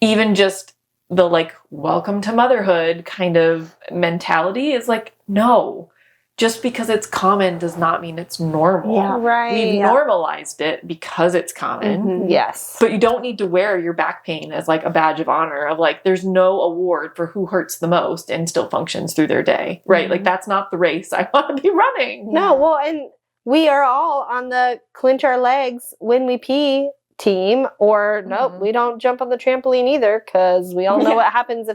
even just the like welcome to motherhood kind of mentality is like, no, just because it's common does not mean it's normal. Yeah. Right. We've normalized it because it's common. Mm-hmm. Yes. But you don't need to wear your back pain as like a badge of honor of like, there's no award for who hurts the most and still functions through their day. Right. Mm-hmm. Like that's not the race I want to be running. No. Well, and we are all on the clinch our legs when we pee team, or nope, we don't jump on the trampoline either, because we all know what happens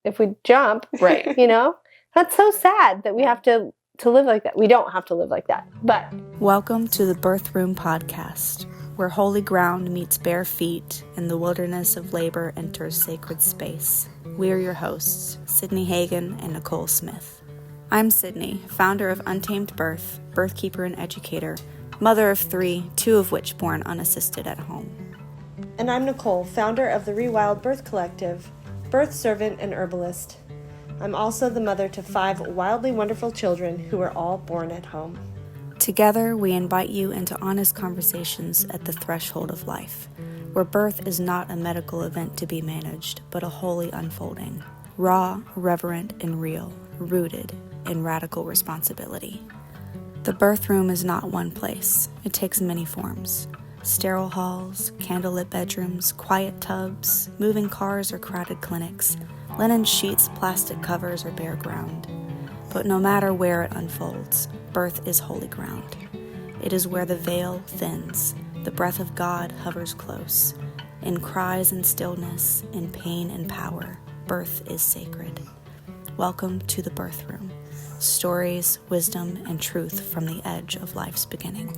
if we jump. Right. You know? That's so sad that we have to live like that. We don't have to live like that. But welcome to the Birth Room Podcast, where holy ground meets bare feet and the wilderness of labor enters sacred space. We are your hosts, Sydney Hagan and Nicole Smith. I'm Sydney, founder of Untamed Birth, birthkeeper and educator, mother of 3, 2 of which born unassisted at home. And I'm Nicole, founder of the Rewild Birth Collective, birth servant and herbalist. I'm also the mother to 5 wildly wonderful children who were all born at home. Together, we invite you into honest conversations at the threshold of life, where birth is not a medical event to be managed, but a holy unfolding, raw, reverent, and real, rooted in radical responsibility. The birth room is not one place. It takes many forms. Sterile halls, candlelit bedrooms, quiet tubs, moving cars or crowded clinics, linen sheets, plastic covers, or bare ground. But no matter where it unfolds, birth is holy ground. It is where the veil thins, the breath of God hovers close. In cries and stillness, in pain and power, birth is sacred. Welcome to the birth room. Stories, wisdom, and truth from the edge of life's beginning.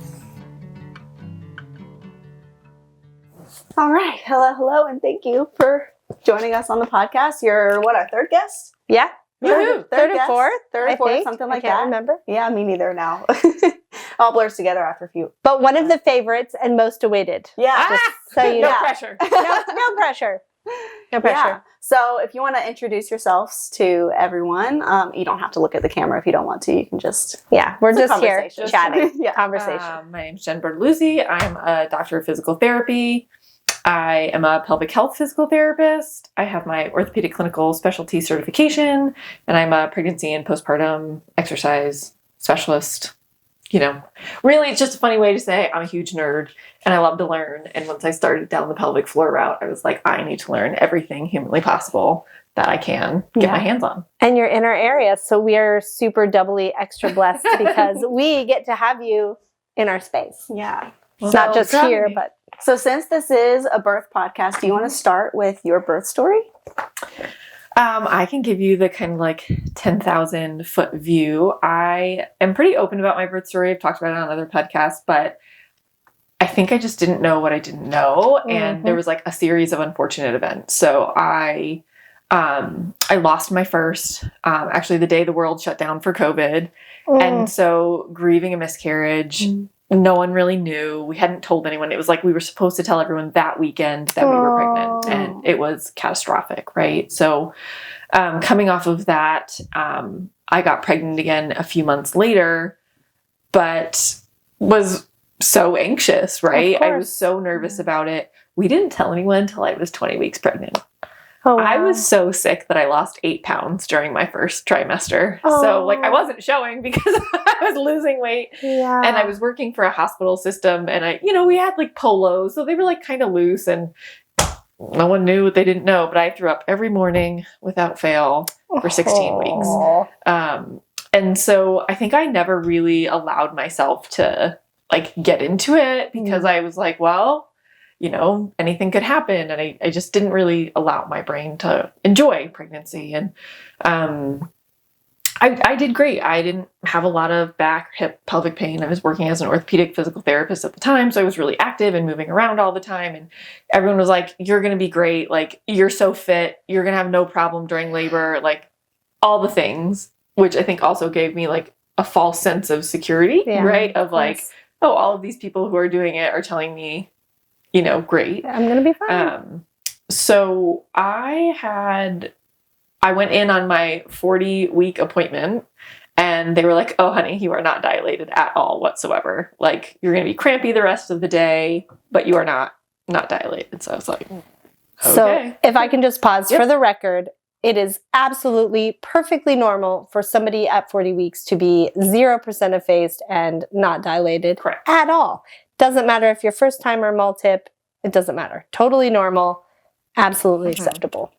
All right. Hello, and thank you for joining us on the podcast. You're, our third guest? Yeah. Third or fourth, think. something like I can't that. remember. Yeah, me neither now. All blurs together after a few. But one of the favorites and most awaited. Yeah. So you No know. pressure. No pressure. No pressure. Yeah. So if you want to introduce yourselves to everyone, you don't have to look at the camera if you don't want to. You can just... Yeah, we're It's a just here conversation. chatting. Yeah. Conversation. My name's Jen Bertoluzzi. I'm a doctor of physical therapy. I am a pelvic health physical therapist. I have my orthopedic clinical specialty certification, and I'm a pregnancy and postpartum exercise specialist. You know, really, it's just a funny way to say I'm a huge nerd and I love to learn. And once I started down the pelvic floor route, I was like, I need to learn everything humanly possible that I can get my hands on. And you're in our area, so we are super doubly extra blessed because we get to have you in our space. Yeah. It's not just here, but... So since this is a birth podcast, do you want to start with your birth story? I can give you the kind of like 10,000 foot view. I am pretty open about my birth story. I've talked about it on other podcasts, but I think I just didn't know what I didn't know. And there was like a series of unfortunate events. So I lost my first, actually the day the world shut down for COVID. And so grieving a miscarriage, no one really knew. We hadn't told anyone. It was like we were supposed to tell everyone that weekend that we were pregnant, and it was catastrophic, right? So coming off of that, I got pregnant again a few months later, but was so anxious, right? I was so nervous about it. We didn't tell anyone until I was 20 weeks pregnant. Oh, wow. I was so sick that I lost 8 pounds during my first trimester. So like I wasn't showing because I was losing weight. Yeah. And I was working for a hospital system, and we had like polos, so they were like kind of loose, and no one knew what they didn't know, but I threw up every morning without fail for 16 weeks. And so I think I never really allowed myself to like get into it because I was like, well, anything could happen. And I just didn't really allow my brain to enjoy pregnancy. And I did great. I didn't have a lot of back, hip, pelvic pain. I was working as an orthopedic physical therapist at the time, so I was really active and moving around all the time. And everyone was like, you're going to be great. Like, you're so fit. You're going to have no problem during labor. Like, all the things, which I think also gave me like a false sense of security, right? Of like, oh, all of these people who are doing it are telling me, great. I'm going to be fine. So I went in on my 40-week appointment, and they were like, oh, honey, you are not dilated at all whatsoever. Like, you're going to be crampy the rest of the day, but you are not dilated. So I was like, So if I can just pause for the record, it is absolutely perfectly normal for somebody at 40 weeks to be 0% effaced and not dilated at all. Doesn't matter if you're first time or multip. It doesn't matter. Totally normal. Absolutely acceptable.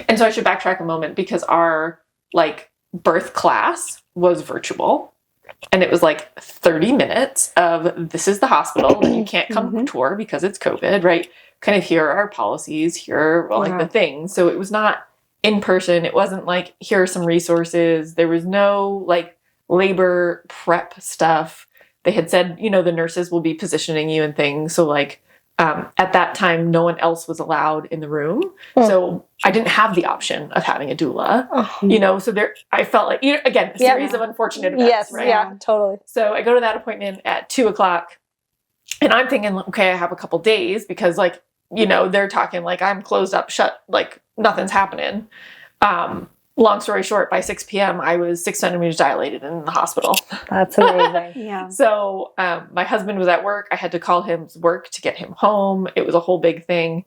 And so I should backtrack a moment because our like birth class was virtual. And it was like 30 minutes of this is the hospital and you can't come tour because it's COVID, right? Kind of here are our policies, here are like the things. So it was not in person. It wasn't like, here are some resources. There was no like labor prep stuff. They had said, you know, the nurses will be positioning you and things. So like at that time, no one else was allowed in the room. So I didn't have the option of having a doula, you know, so there, I felt like, you know, again, a series of unfortunate events, right? Yeah, totally. So I go to that appointment at 2:00 and I'm thinking, okay, I have a couple days because like, you know, they're talking like I'm closed up, shut, like nothing's happening. Long story short, by 6 p.m., I was 6 centimeters dilated in the hospital. That's amazing. Yeah. So my husband was at work. I had to call his work to get him home. It was a whole big thing.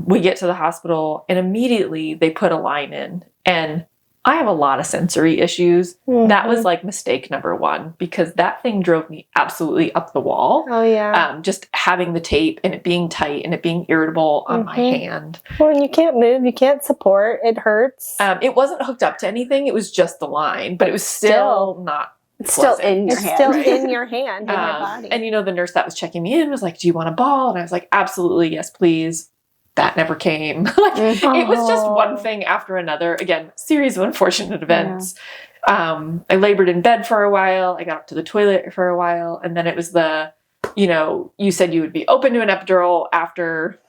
We get to the hospital and immediately they put a line in. And I have a lot of sensory issues. That was like mistake number one because that thing drove me absolutely up the wall. Oh, yeah. Just having the tape and it being tight and it being irritable on my hand. Well, and you can't move. You can't support. It hurts. It wasn't hooked up to anything. It was just the line, but it was still not It's still pleasant. in your It's hand. still right? in your hand, in your body. And, you know, the nurse that was checking me in was like, do you want a ball? And I was like, absolutely, yes, please. That never came. Like, it was just one thing after another. Again, series of unfortunate events. I labored in bed for a while. I got up to the toilet for a while. And then it was the, you know, you said you would be open to an epidural after,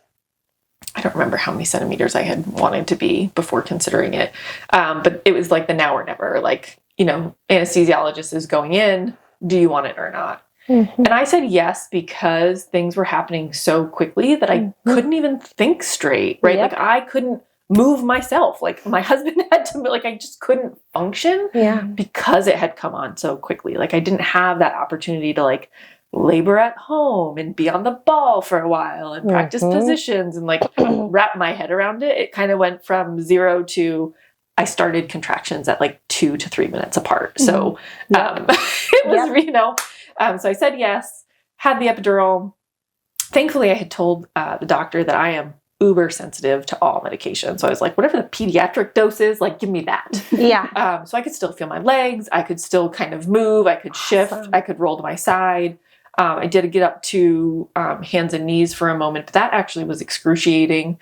I don't remember how many centimeters I had wanted to be before considering it. But it was like the now or never. Like, you know, anesthesiologist is going in. Do you want it or not? And I said yes because things were happening so quickly that I couldn't even think straight, right? Like I couldn't move myself. Like my husband had to, like I just couldn't function because it had come on so quickly. Like I didn't have that opportunity to like labor at home and be on the ball for a while and practice positions and like wrap my head around it. It kind of went from 0 to I started contractions at like 2 to 3 minutes apart. So it was, you know, so I said yes, had the epidural. Thankfully, I had told the doctor that I am uber sensitive to all medication. So I was like, whatever the pediatric dose is, like, give me that. Yeah. So I could still feel my legs. I could still kind of move. I could shift. I could roll to my side. I did get up to hands and knees for a moment, but that actually was excruciating.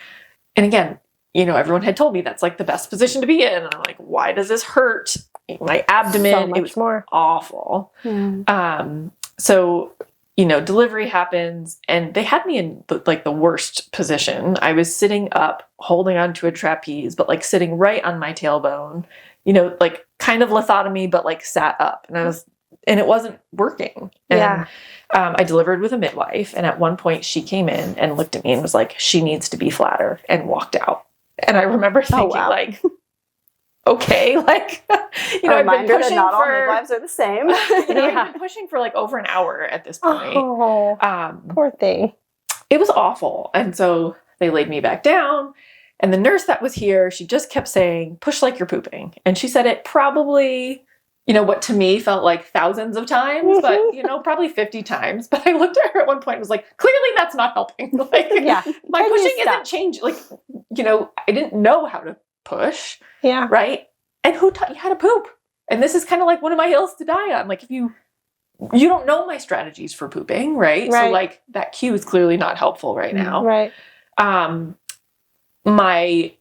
And again, you know, everyone had told me that's like the best position to be in. And I'm like, why does this hurt? My abdomen, So much it was more awful. So, you know, delivery happens and they had me in the worst position. I was sitting up, holding onto a trapeze, but like sitting right on my tailbone, you know, like kind of lithotomy, but like sat up and it wasn't working. And I delivered with a midwife. And at one point she came in and looked at me and was like, she needs to be flatter, and walked out. And I remember thinking like, okay, like, you know, I've been pushing that not all midwives are the same. you know, I've been pushing for like over an hour at this point. Poor thing. It was awful. And so they laid me back down. And the nurse that was here, she just kept saying, push like you're pooping. And she said it probably, you know, what to me felt like thousands of times, but, you know, probably 50 times. But I looked at her at one point and was like, clearly that's not helping. Like, my pushing isn't changing. Like, you know, I didn't know how to push. Yeah. Right? And who taught you how to poop? And this is kind of like one of my hills to die on. Like, if you don't know my strategies for pooping, right? So like that cue is clearly not helpful right now. Right. My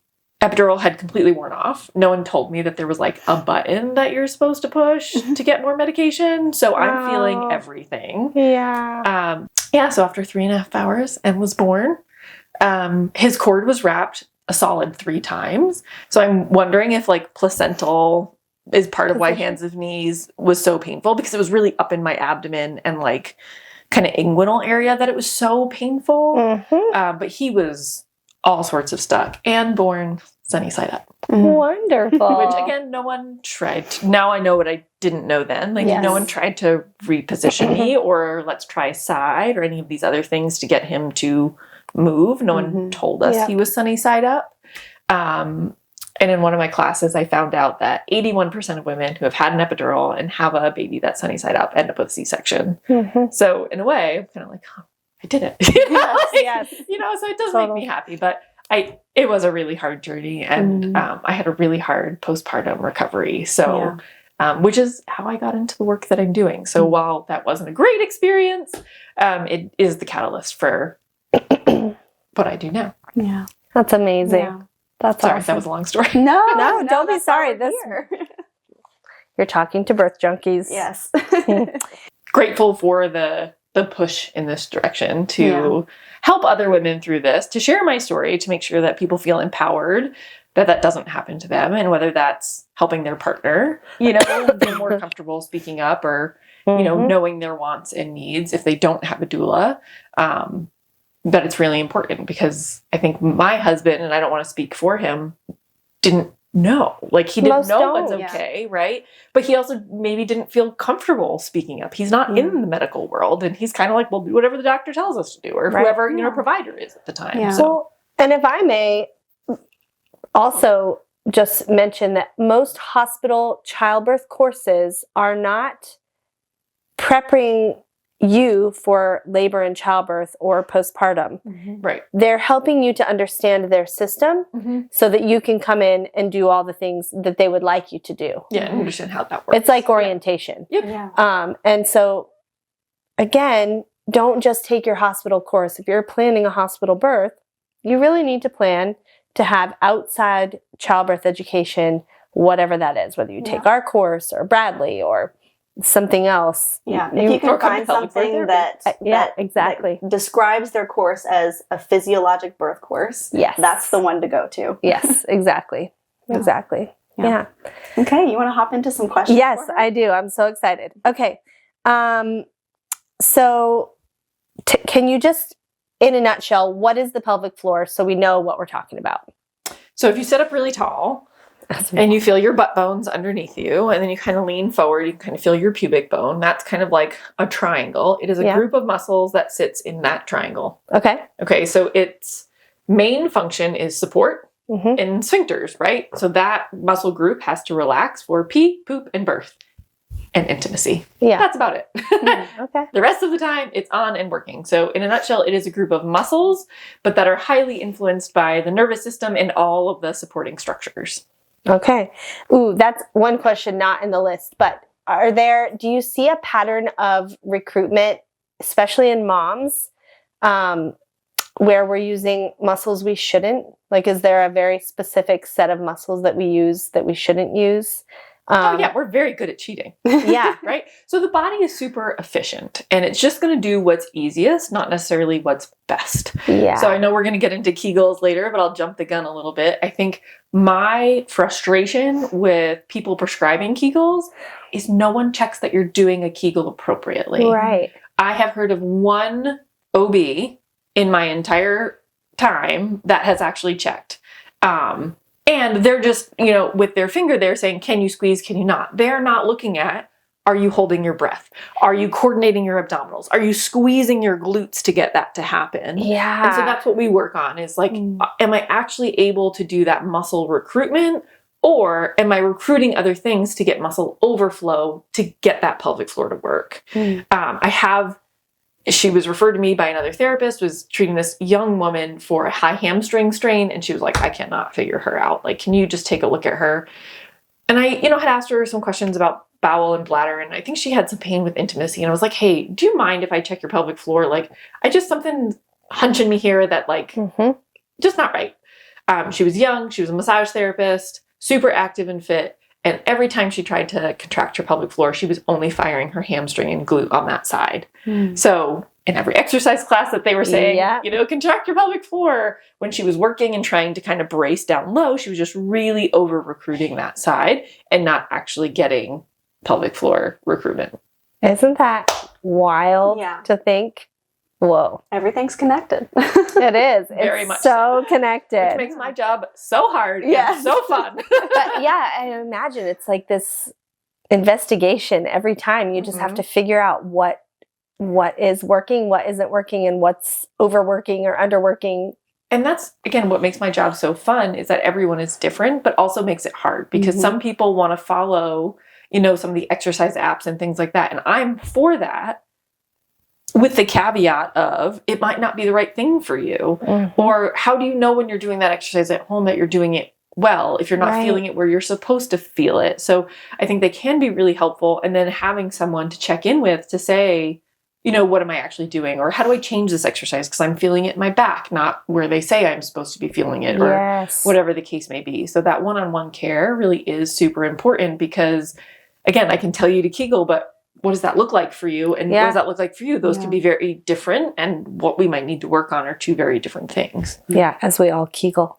epidural had completely worn off. No one told me that there was like a button that you're supposed to push to get more medication. So I'm feeling everything. Yeah. So after 3.5 hours, Em was born. His cord was wrapped a solid 3 times. So I'm wondering if like placental is part of why hands and knees was so painful, because it was really up in my abdomen and like kind of inguinal area that it was so painful. But he was all sorts of stuck and born sunny side up. Wonderful. Which again, no one tried to, now I know what I didn't know then. Like no one tried to reposition me or let's try side or any of these other things to get him to move. No one told us he was sunny side up. And in one of my classes, I found out that 81% of women who have had an epidural and have a baby that's sunny side up end up with a C-section. So in a way, I'm kind of like, oh, I did it. Yes. You know, so it does make me happy. But it was a really hard journey, and I had a really hard postpartum recovery. So, which is how I got into the work that I'm doing. So while that wasn't a great experience, it is the catalyst for what I do now. Yeah. That's amazing. Yeah. That's Sorry, awesome. that was a long story. No, don't be sorry. Here. You're talking to birth junkies. Yes. Grateful for the push in this direction to help other women through this, to share my story, to make sure that people feel empowered, that doesn't happen to them, and whether that's helping their partner, you know, feel more comfortable speaking up, or you know, knowing their wants and needs if they don't have a doula. But it's really important, because I think my husband, and I don't want to speak for him, didn't know. Like, he didn't know what's okay, right? But he also maybe didn't feel comfortable speaking up. He's not in the medical world, and he's kind of like, well, do whatever the doctor tells us to do, or whoever, you know, provider is at the time. Yeah. So. Well, and if I may also just mention that most hospital childbirth courses are not prepping you for labor and childbirth or postpartum. Right. They're helping you to understand their system so that you can come in and do all the things that they would like you to do. Yeah, and understand how that works. It's like orientation. Yeah. And so, again, don't just take your hospital course. If you're planning a hospital birth, you really need to plan to have outside childbirth education, whatever that is, whether you take our course or Bradley or something else. Yeah, if you can find something that exactly describes their course as a physiologic birth course, that's the one to go to. Yes, exactly. Exactly. Yeah. Okay, you want to hop into some questions? Yes, I do. I'm so excited. Okay. So can you just, in a nutshell, what is the pelvic floor, so we know what we're talking about? So if you sit up really tall, and you feel your butt bones underneath you, and then you kind of lean forward, you kind of feel your pubic bone. That's kind of like a triangle. It is a group of muscles that sits in that triangle. Okay, so its main function is support and sphincters, right? So that muscle group has to relax for pee, poop, and birth, and intimacy. That's about it. The rest of the time, it's on and working. So in a nutshell, it is a group of muscles, but that are highly influenced by the nervous system and all of the supporting structures. Okay. Ooh, that's one question not in the list, but do you see a pattern of recruitment, especially in moms, where we're using muscles we shouldn't? Like, is there a very specific set of muscles that we use that we shouldn't use? We're very good at cheating. Right? So the body is super efficient, and it's just going to do what's easiest, not necessarily what's best. So I know we're going to get into Kegels later, but I'll jump the gun a little bit. I think my frustration with people prescribing Kegels is no one checks that you're doing a Kegel appropriately. Right. I have heard of one OB in my entire time that has actually checked. And they're just, you know, with their finger there saying, can you squeeze, can you not? They're not looking at, are you holding your breath? Are you coordinating your abdominals? Are you squeezing your glutes to get that to happen? And so that's what we work on, is like, am I actually able to do that muscle recruitment? Or am I recruiting other things to get muscle overflow to get that pelvic floor to work? She was referred to me by another therapist, was treating this young woman for a high hamstring strain. And she was like, I cannot figure her out. Like, can you just take a look at her? And I, had asked her some questions about bowel and bladder. And I think she had some pain with intimacy. And I was like, hey, do you mind if I check your pelvic floor? Like, something hunching me here that just not right. She was young. She was a massage therapist, super active and fit. And every time she tried to contract her pelvic floor, she was only firing her hamstring and glute on that side. So in every exercise class that they were saying, contract your pelvic floor, when she was working and trying to kind of brace down low, she was just really over recruiting that side and not actually getting pelvic floor recruitment. Isn't that wild to think? Whoa. Everything's connected. It is. Very it's much so connected. Which makes my job so hard and so fun. But I imagine it's like this investigation every time. You just have to figure out what what is working, what isn't working, and what's overworking or underworking. And that's, again, what makes my job so fun is that everyone is different, but also makes it hard because some people want to follow, some of the exercise apps and things like that. And I'm for that, with the caveat of it might not be the right thing for you. Or how do you know when you're doing that exercise at home that you're doing it well if you're not feeling it where you're supposed to feel it? So I think they can be really helpful. And then having someone to check in with to say, what am I actually doing? Or how do I change this exercise because I'm feeling it in my back, not where they say I'm supposed to be feeling it, or whatever the case may be. So that one-on-one care really is super important because, again, I can tell you to Kegel, but what does that look like for you? And what does that look like for you? Those can be very different. And what we might need to work on are two very different things. Yeah, as we all Kegel.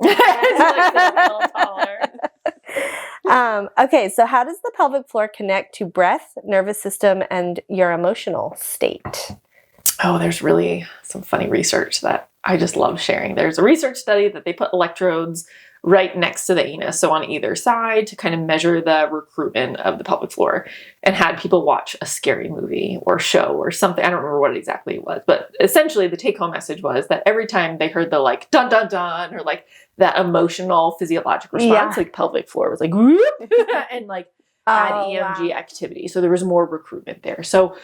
Okay, so how does the pelvic floor connect to breath, nervous system, and your emotional state? Oh, there's really some funny research that I just love sharing. There's a research study that they put electrodes right next to the anus, so on either side, to kind of measure the recruitment of the pelvic floor, and had people watch a scary movie or show or something. I don't remember what exactly it was, but essentially the take-home message was that every time they heard the like dun dun dun or like that emotional physiologic response, like pelvic floor was like whoop, and like had EMG activity. So there was more recruitment there. So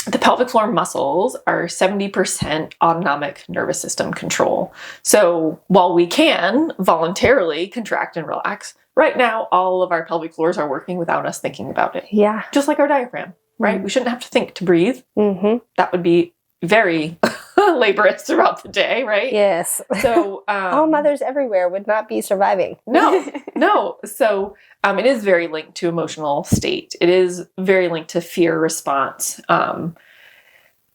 the pelvic floor muscles are 70% autonomic nervous system control. So while we can voluntarily contract and relax, right now all of our pelvic floors are working without us thinking about it. Yeah. Just like our diaphragm, right? We shouldn't have to think to breathe. That would be very laborious throughout the day, right? Yes. So all mothers everywhere would not be surviving. No. So it is very linked to emotional state. It is very linked to fear response. What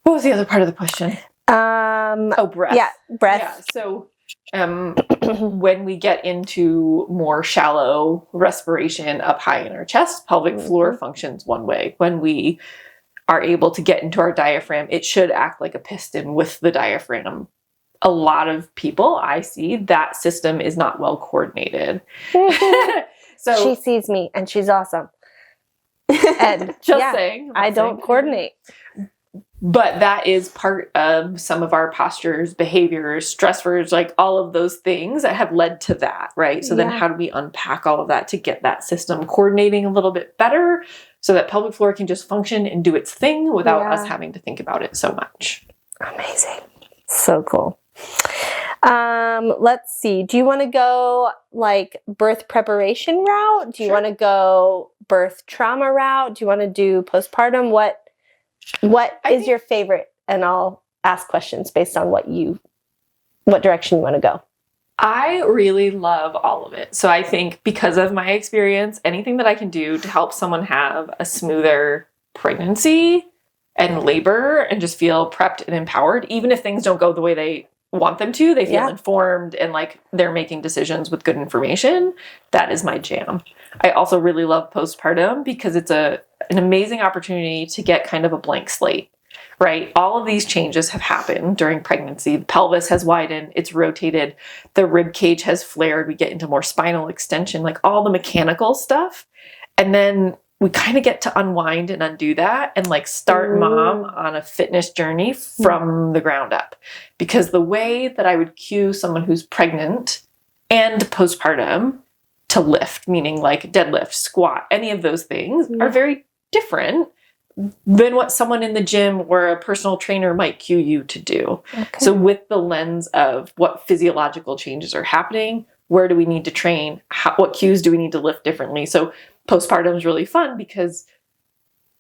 was the other part of the question? Breath. Yeah, breath. Yeah. So when we get into more shallow respiration up high in our chest, pelvic floor functions one way. When we are able to get into our diaphragm, it should act like a piston with the diaphragm. A lot of people I see, that system is not well coordinated. So she sees me and she's awesome. And just saying. I don't coordinate. But that is part of some of our postures, behaviors, stressors, like all of those things that have led to that, right? So then how do we unpack all of that to get that system coordinating a little bit better so that pelvic floor can just function and do its thing without us having to think about it so much? Amazing. So cool. Let's see. Do you want to go like birth preparation route? Do you want to go birth trauma route? Do you want to do postpartum? What is your favorite? And I'll ask questions based on what direction you want to go. I really love all of it. So I think because of my experience, anything that I can do to help someone have a smoother pregnancy and labor and just feel prepped and empowered, even if things don't go the way they want them to, they feel informed and like they're making decisions with good information. That is my jam. I also really love postpartum because it's an amazing opportunity to get kind of a blank slate, right? All of these changes have happened during pregnancy. The pelvis has widened, it's rotated, the rib cage has flared, we get into more spinal extension, like all the mechanical stuff. And then we kind of get to unwind and undo that and like start mom on a fitness journey from the ground up. Because the way that I would cue someone who's pregnant and postpartum to lift, meaning like deadlift, squat, any of those things are very different than what someone in the gym or a personal trainer might cue you to do. Okay. So with the lens of what physiological changes are happening, where do we need to train? What cues do we need to lift differently? So postpartum is really fun because,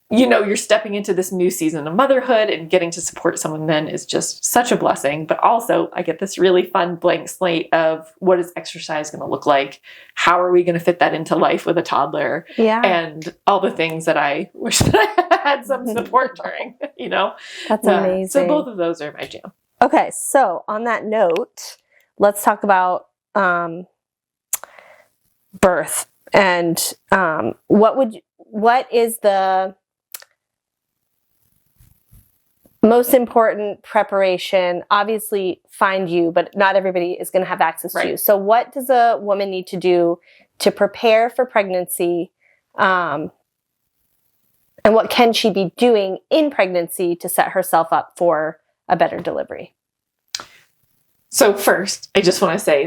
you're stepping into this new season of motherhood, and getting to support someone then is just such a blessing. But also I get this really fun blank slate of what is exercise going to look like? How are we going to fit that into life with a toddler? Yeah. And all the things that I wish that I had some support during, That's amazing. So both of those are my jam. Okay. So on that note, let's talk about birth and what is the most important preparation? Obviously find you, but not everybody is going to have access to you. So what does a woman need to do to prepare for pregnancy? And And what can she be doing in pregnancy to set herself up for a better delivery? So first, I just want to say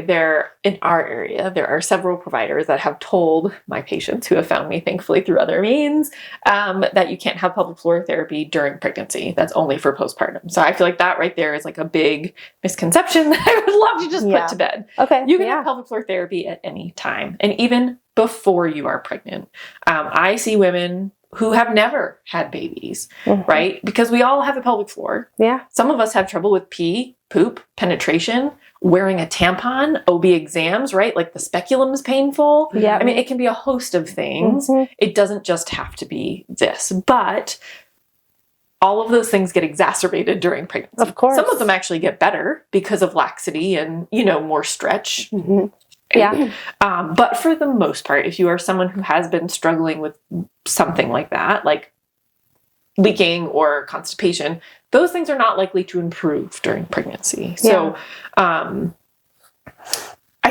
in our area, there are several providers that have told my patients who have found me, thankfully, through other means, that you can't have pelvic floor therapy during pregnancy. That's only for postpartum. So I feel like that right there is like a big misconception that I would love to just put to bed. Okay. You can have pelvic floor therapy at any time, and even before you are pregnant. I see women who have never had babies, right? Because we all have a pelvic floor. Yeah. Some of us have trouble with pee, poop, penetration, wearing a tampon, OB exams, right? Like the speculum is painful. Yeah. I mean, it can be a host of things. It doesn't just have to be this, but all of those things get exacerbated during pregnancy. Of course. Some of them actually get better because of laxity and, more stretch. Yeah. But for the most part, if you are someone who has been struggling with something like that, like leaking or constipation, those things are not likely to improve during pregnancy. So I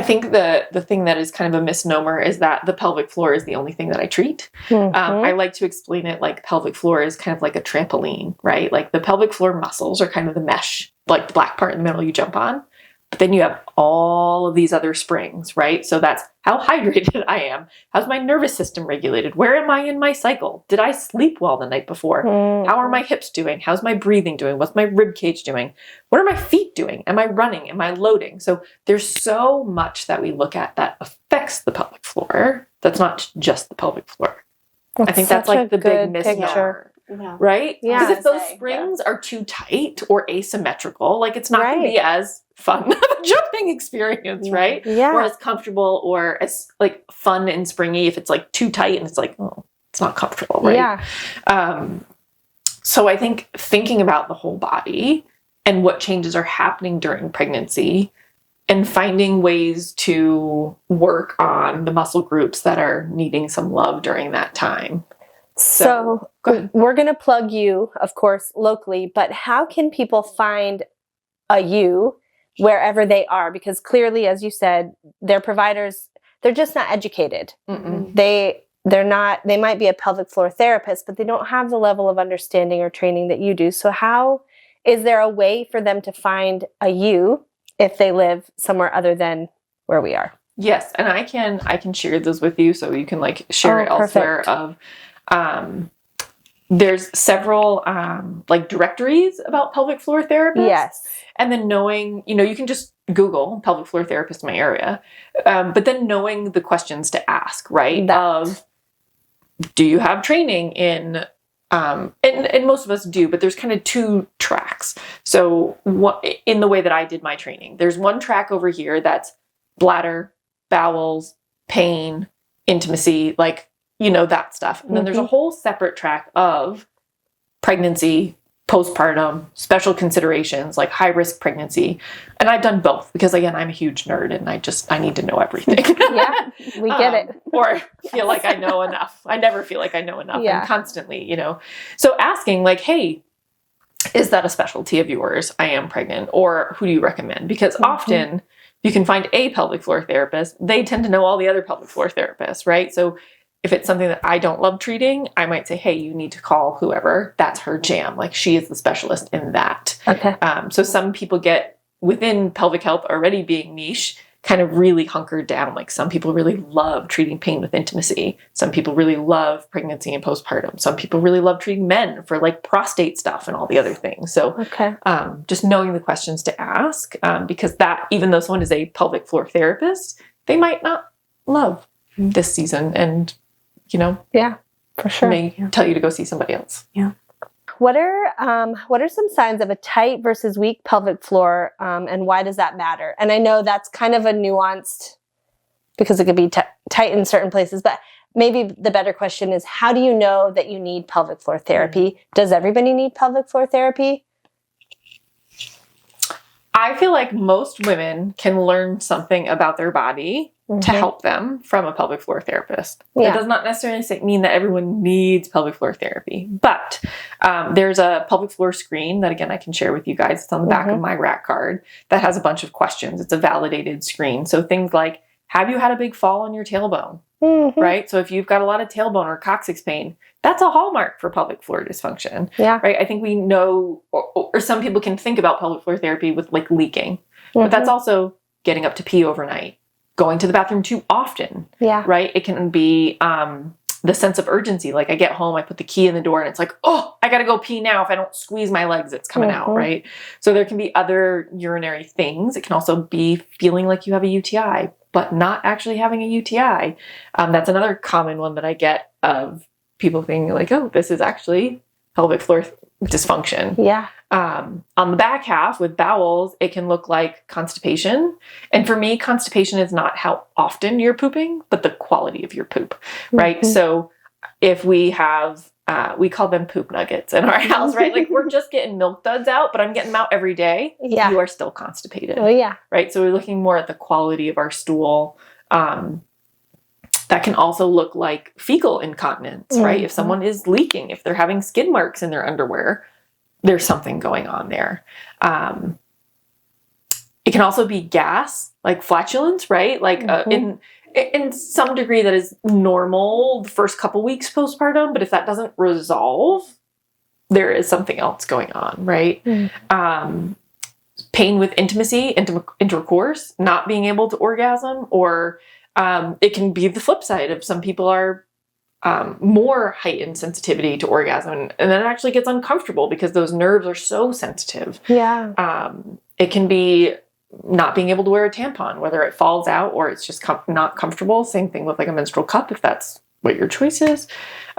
think the thing that is kind of a misnomer is that the pelvic floor is the only thing that I treat. I like to explain it like pelvic floor is kind of like a trampoline, right? Like the pelvic floor muscles are kind of the mesh, like the black part in the middle you jump on. But then you have all of these other springs, right? So that's how hydrated I am. How's my nervous system regulated? Where am I in my cycle? Did I sleep well the night before? How are my hips doing? How's my breathing doing? What's my rib cage doing? What are my feet doing? Am I running? Am I loading? So there's so much that we look at that affects the pelvic floor. That's not just the pelvic floor. I think that's like the big misnomer. Right? Yeah. Because if those springs are too tight or asymmetrical, like it's not going to be as fun of a jumping experience, right? Yeah. Or as comfortable or as like fun and springy if it's like too tight and it's like, oh, it's not comfortable, right? Yeah. So I think thinking about the whole body and what changes are happening during pregnancy and finding ways to work on the muscle groups that are needing some love during that time. So we're going to plug you, of course, locally, but how can people find a you wherever they are? Because clearly, as you said, their providers, they're just not educated. They're not, they might be a pelvic floor therapist, but they don't have the level of understanding or training that you do. So how is there a way for them to find a you if they live somewhere other than where we are? Yes. And I can share those with you so you can like share it elsewhere of, there's several like directories about pelvic floor therapists. Yes. And then knowing, you can just Google pelvic floor therapist in my area. But then knowing the questions to ask, right? Of do you have training in and most of us do, but there's kind of two tracks. So in the way that I did my training, there's one track over here that's bladder, bowels, pain, intimacy, like that stuff. And then there's a whole separate track of pregnancy, postpartum, special considerations, like high risk pregnancy. And I've done both because again, I'm a huge nerd and I need to know everything. Yeah, we get it. Or feel like I know enough. I never feel like I know enough and constantly, So asking like, hey, is that a specialty of yours? I am pregnant. Or who do you recommend? Because often you can find a pelvic floor therapist. They tend to know all the other pelvic floor therapists, right? So if it's something that I don't love treating, I might say, hey, you need to call whoever. That's her jam. Like she is the specialist in that. Okay. So some people get within pelvic health already being niche, kind of really hunkered down. Like some people really love treating pain with intimacy. Some people really love pregnancy and postpartum. Some people really love treating men for like prostate stuff and all the other things. So just knowing the questions to ask, because that, even though someone is a pelvic floor therapist, they might not love this season and for sure. may tell you to go see somebody else. Yeah. What are some signs of a tight versus weak pelvic floor, and why does that matter? And I know that's kind of a nuanced, because it could be tight in certain places, but maybe the better question is, how do you know that you need pelvic floor therapy? Does everybody need pelvic floor therapy? I feel like most women can learn something about their body to help them from a pelvic floor therapist. That does not necessarily mean that everyone needs pelvic floor therapy, but there's a pelvic floor screen that, again, I can share with you guys. It's on the back of my rack card that has a bunch of questions. It's a validated screen. So things like, have you had a big fall on your tailbone? Mm-hmm. Right? So if you've got a lot of tailbone or coccyx pain, that's a hallmark for pelvic floor dysfunction. Yeah. Right? I think we know, or some people can think about pelvic floor therapy with like leaking, but that's also getting up to pee overnight, going to the bathroom too often. Yeah. Right? It can be the sense of urgency. Like I get home, I put the key in the door and it's like, oh, I got to go pee now. If I don't squeeze my legs, it's coming out. Right? So there can be other urinary things. It can also be feeling like you have a UTI, but not actually having a UTI. That's another common one that I get of people thinking like, oh, this is actually pelvic floor dysfunction. Yeah. On the back half with bowels, it can look like constipation. And for me, constipation is not how often you're pooping, but the quality of your poop, right? So if we have, we call them poop nuggets in our house, right? Like we're just getting milk duds out, but I'm getting them out every day. Yeah. You are still constipated. Oh, yeah. Right? So we're looking more at the quality of our stool. That can also look like fecal incontinence, right? If someone is leaking, if they're having skid marks in their underwear, there's something going on there. It can also be gas, like flatulence, right? Like in some degree that is normal the first couple weeks postpartum, but if that doesn't resolve, there is something else going on, right? Pain with intimacy, intercourse, not being able to orgasm, or it can be the flip side of some people are more heightened sensitivity to orgasm, and then it actually gets uncomfortable because those nerves are so sensitive. Yeah. It can be not being able to wear a tampon, whether it falls out or it's just not comfortable. Same thing with like a menstrual cup, if that's what your choice is.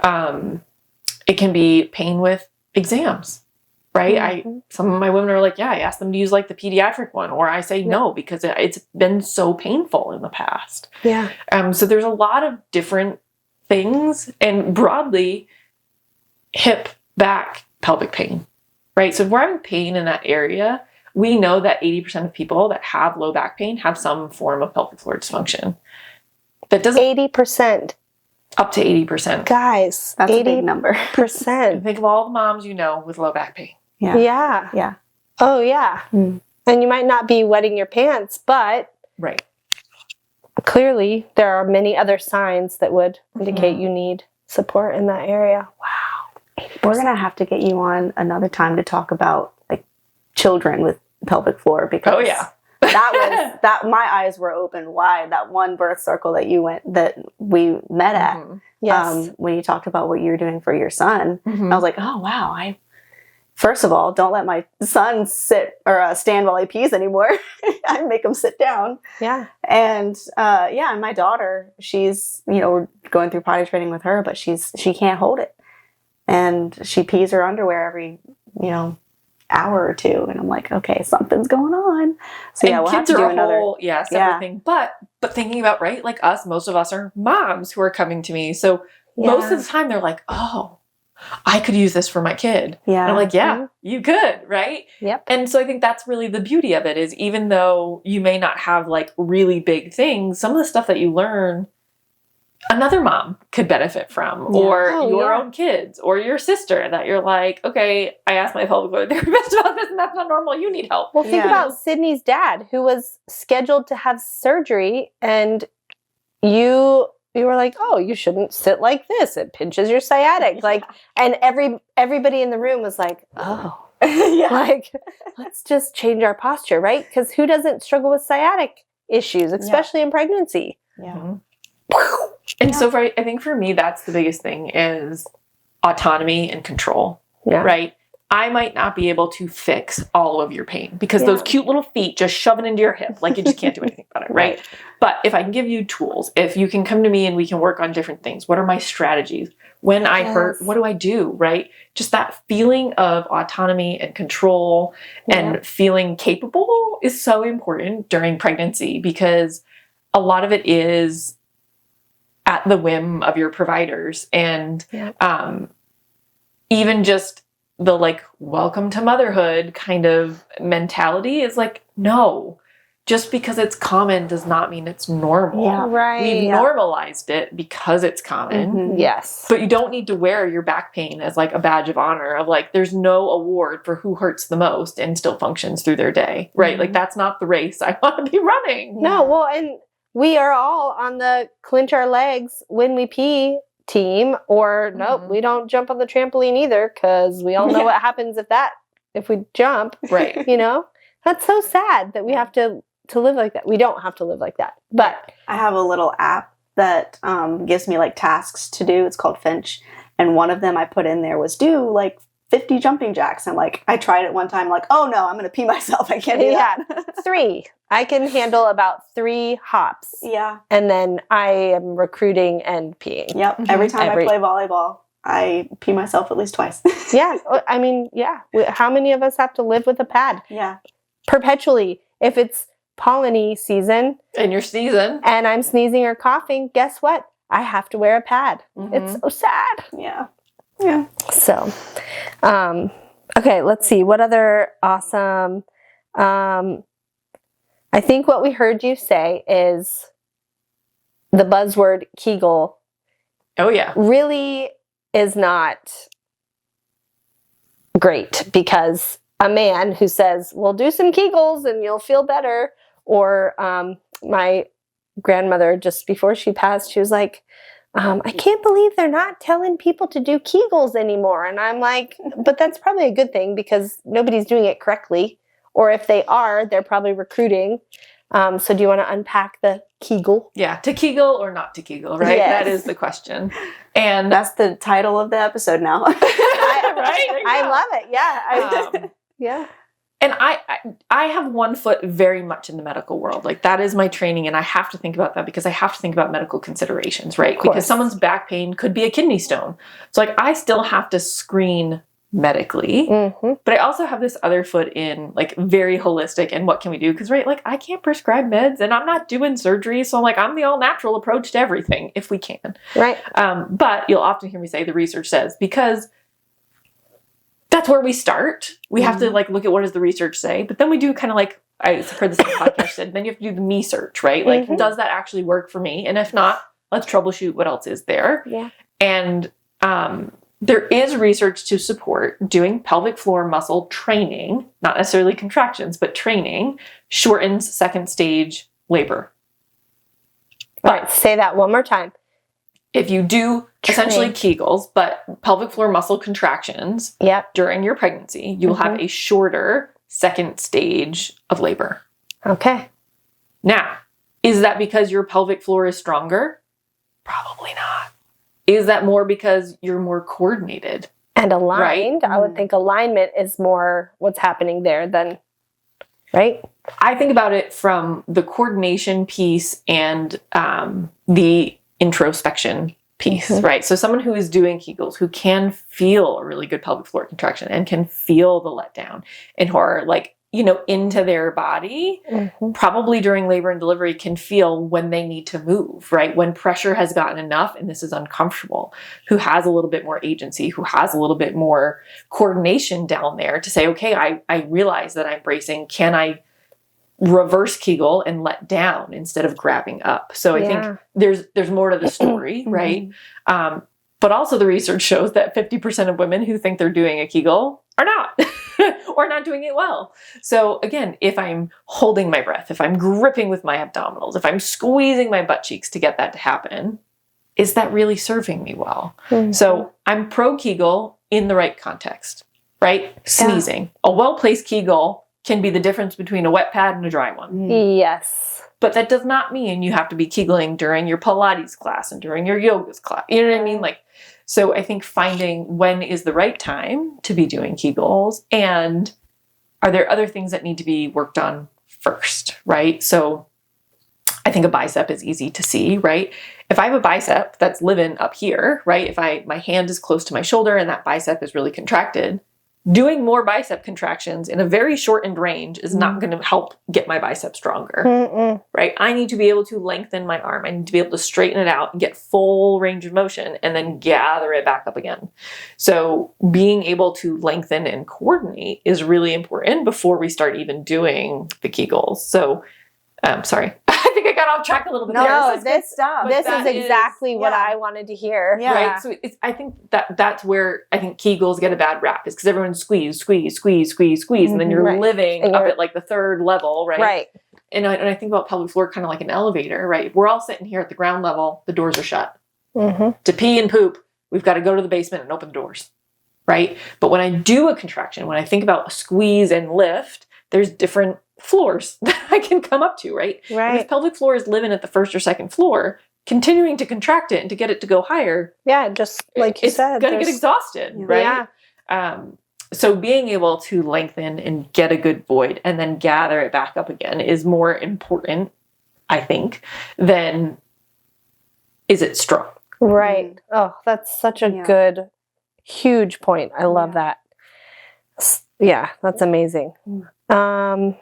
It can be pain with exams, right? Some of my women are like, yeah, I asked them to use like the pediatric one, or I say no because it's been so painful in the past. Yeah. So there's a lot of different things, and broadly, hip, back, pelvic pain, right? So if we're having pain in that area, we know that 80% of people that have low back pain have some form of pelvic floor dysfunction. That doesn't 80%. Up to 80%. Guys, That's a big number. Think of all the moms you know with low back pain. Yeah. Yeah. Yeah. Oh, yeah. And you might not be wetting your pants, but Right. clearly there are many other signs that would indicate you need support in that area. Wow. We're going to have to get you on another time to talk about like children with pelvic floor, because that my eyes were open wide. That one birth circle that we met at, Yes. when you talked about what you're doing for your son, I was like, oh wow, first of all, don't let my son sit or stand while he pees anymore. I make him sit down. Yeah. And and my daughter, she's, we're going through potty training with her, but she can't hold it. And she pees her underwear every, hour or two. And I'm like, okay, something's going on. So and we'll have kids to do are a another whole separate thing. But thinking about, right, like us, most of us are moms who are coming to me. So most of the time they're like, oh, I could use this for my kid. Yeah. And I'm like, yeah, you could, right? Yep. And so I think that's really the beauty of it, is even though you may not have like really big things, some of the stuff that you learn, another mom could benefit from, or your own kids, or your sister, that you're like, okay, I asked my pelvic floor therapist about this and that's not normal. You need help. Well, think about Sydney's dad, who was scheduled to have surgery, and you were like, oh, you shouldn't sit like this. It pinches your sciatic. Like, and everybody in the room was like, oh, like, let's just change our posture, right? Because who doesn't struggle with sciatic issues, especially in pregnancy? Yeah. And so I think for me, that's the biggest thing, is autonomy and control, right? I might not be able to fix all of your pain because those cute little feet just shove it into your hip. Like you just can't do anything about it, right? But if I can give you tools, if you can come to me and we can work on different things, what are my strategies? When I hurt, what do I do, right? Just that feeling of autonomy and control and feeling capable is so important during pregnancy, because a lot of it is at the whim of your providers. And even just the like, welcome to motherhood kind of mentality is like, no, just because it's common does not mean it's normal. Yeah, right. We've normalized it because it's common. Yes. But you don't need to wear your back pain as like a badge of honor of like, there's no award for who hurts the most and still functions through their day, right? Like that's not the race I want to be running. No, well, and we are all on the clinch our legs when we pee team, or nope, we don't jump on the trampoline either, because we all know what happens if we jump. Right. You know? That's so sad that we have to live like that. We don't have to live like that. But I have a little app that gives me like tasks to do. It's called Finch. And one of them I put in there was do like 50 jumping jacks. And like, I tried it one time, like, oh no, I'm going to pee myself. I can't do that. 3. I can handle about 3 hops. Yeah. And then I am recruiting and peeing. Yep. Every time I play volleyball, I pee myself at least twice. Yeah. I mean, yeah. How many of us have to live with a pad? Yeah. Perpetually. If it's pollen season. And you're sneezing. And I'm sneezing or coughing, guess what? I have to wear a pad. It's so sad. Yeah. Yeah. So, okay, let's see. What other awesome, I think what we heard you say is the buzzword Kegel. Oh, yeah. Really is not great, because a man who says, well, do some Kegels and you'll feel better. Or my grandmother, just before she passed, she was like, I can't believe they're not telling people to do Kegels anymore. And I'm like, but that's probably a good thing, because nobody's doing it correctly. Or if they are, they're probably recruiting. So do you want to unpack the Kegel? Yeah, to Kegel or not to Kegel, right? Yes. That is the question. And that's the title of the episode now. I love it. Yeah. Yeah. And I have one foot very much in the medical world. Like, that is my training, and I have to think about that because I have to think about medical considerations, right? Because someone's back pain could be a kidney stone. So, like, I still have to screen medically, but I also have this other foot in, like, very holistic and what can we do? Because, right, like, I can't prescribe meds and I'm not doing surgery. So I'm like, I'm the all natural approach to everything if we can. Right. But you'll often hear me say the research says, because that's where we start. We have to like look at what does the research say, but then we do kind of like, I've heard this in the podcast said, then you have to do the me search, right? Like, does that actually work for me? And if not, let's troubleshoot what else is there. Yeah. And there is research to support doing pelvic floor muscle training, not necessarily contractions, but training shortens second stage labor. All right, say that one more time. If you do essentially Kegels, but pelvic floor muscle contractions during your pregnancy, you will have a shorter second stage of labor. Okay. Now, is that because your pelvic floor is stronger? Probably not. Is that more because you're more coordinated? And aligned? Right? I would think alignment is more what's happening there than, right? I think about it from the coordination piece and the introspection piece, right? So someone who is doing Kegels, who can feel a really good pelvic floor contraction and can feel the letdown and who are like, you know, into their body, probably during labor and delivery can feel when they need to move, right? When pressure has gotten enough and this is uncomfortable, who has a little bit more agency, who has a little bit more coordination down there to say, okay, I realize that I'm bracing. Can I reverse Kegel and let down instead of grabbing up? So I think there's more to the story, right? But also the research shows that 50% of women who think they're doing a Kegel are not, or not doing it well. So again, if I'm holding my breath, if I'm gripping with my abdominals, if I'm squeezing my butt cheeks to get that to happen, is that really serving me well? So I'm pro Kegel in the right context, right? Sneezing. A well-placed Kegel can be the difference between a wet pad and a dry one. Yes. But that does not mean you have to be Kegeling during your Pilates class and during your yoga class. You know what I mean? Like, so I think finding when is the right time to be doing Kegels, and are there other things that need to be worked on first, right? So I think a bicep is easy to see, right? If I have a bicep that's living up here, right? If my hand is close to my shoulder and that bicep is really contracted, doing more bicep contractions in a very shortened range is not going to help get my bicep stronger, right? I need to be able to lengthen my arm. I need to be able to straighten it out and get full range of motion and then gather it back up again. So being able to lengthen and coordinate is really important before we start even doing the Kegels. So, sorry. I think I got off track a little bit there. No, this stuff. This is exactly what I wanted to hear. Right. So I think that's where I think Kegels get a bad rap, is because everyone squeeze, and then you're living up at like the third level, right? Right. and I think about pelvic floor kind of like an elevator, right? We're all sitting here at the ground level, the doors are shut. To pee and poop, we've got to go to the basement and open the doors, right? But when I do a contraction, when I think about a squeeze and lift, there's different floors that I can come up to, right? Right. If pelvic floor is living at the first or second floor, continuing to contract it and to get it to go higher. Yeah, just like you said. It's going to get exhausted, right? Yeah. So being able to lengthen and get a good void and then gather it back up again is more important, I think, than is it strong. Right. Oh, that's such a good, huge point. I love that. Yeah, that's amazing. Okay.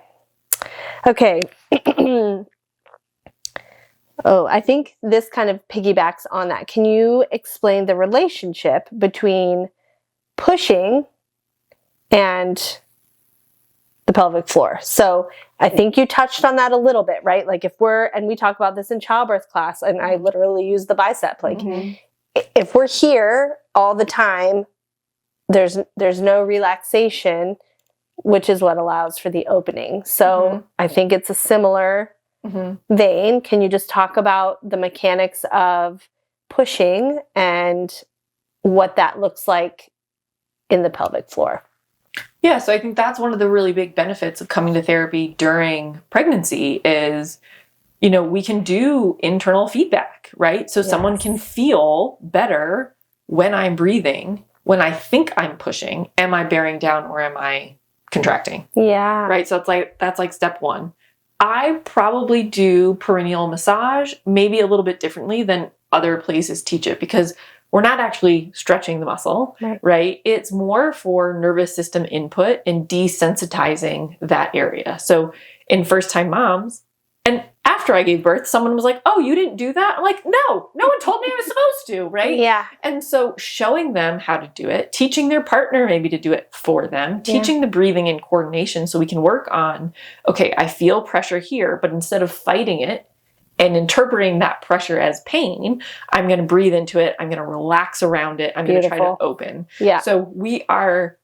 Oh, I think this kind of piggybacks on that. Can you explain the relationship between pushing and the pelvic floor? So I think you touched on that a little bit, right? Like and we talk about this in childbirth class, and I literally use the bicep. Like if we're here all the time, there's no relaxation, which is what allows for the opening. So I think it's a similar vein. Can you just talk about the mechanics of pushing and what that looks like in the pelvic floor? Yeah, so I think that's one of the really big benefits of coming to therapy during pregnancy is, we can do internal feedback, right? So someone can feel better when I'm breathing, when I think I'm pushing. Am I bearing down or am I contracting? Yeah. Right. So that's like step one. I probably do perineal massage maybe a little bit differently than other places teach it because we're not actually stretching the muscle, right? It's more for nervous system input and desensitizing that area. So in first time moms, and after I gave birth, someone was like, oh, you didn't do that? I'm like, no one told me I was supposed to, right? Yeah. And so showing them how to do it, teaching their partner maybe to do it for them, teaching the breathing and coordination so we can work on, okay, I feel pressure here, but instead of fighting it and interpreting that pressure as pain, I'm going to breathe into it. I'm going to relax around it. I'm going to try to open. Yeah. So we are,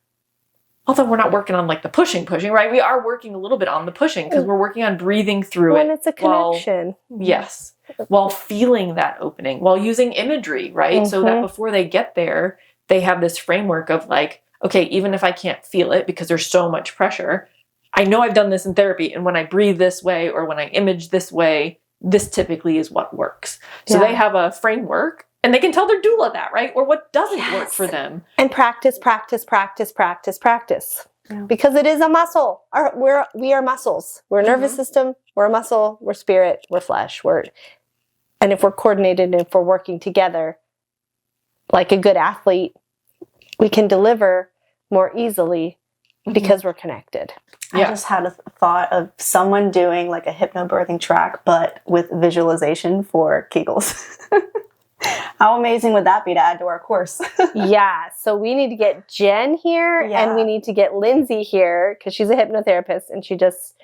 although we're not working on like the pushing, right? We are working a little bit on the pushing because we're working on breathing through it. When it's a connection. While feeling that opening, while using imagery, right? So that before they get there, they have this framework of like, okay, even if I can't feel it because there's so much pressure, I know I've done this in therapy. And when I breathe this way or when I image this way, this typically is what works. So they have a framework and they can tell their doula that, right? Or what doesn't work for them. And practice. Yeah. Because it is a muscle. We are muscles. We're a nervous system. We're a muscle. We're spirit. We're flesh. And if we're coordinated and if we're working together, like a good athlete, we can deliver more easily because we're connected. I just had a thought of someone doing like a hypnobirthing track, but with visualization for Kegels. How amazing would that be to add to our course? Yeah. So we need to get Jen here and we need to get Lindsay here because she's a hypnotherapist and she just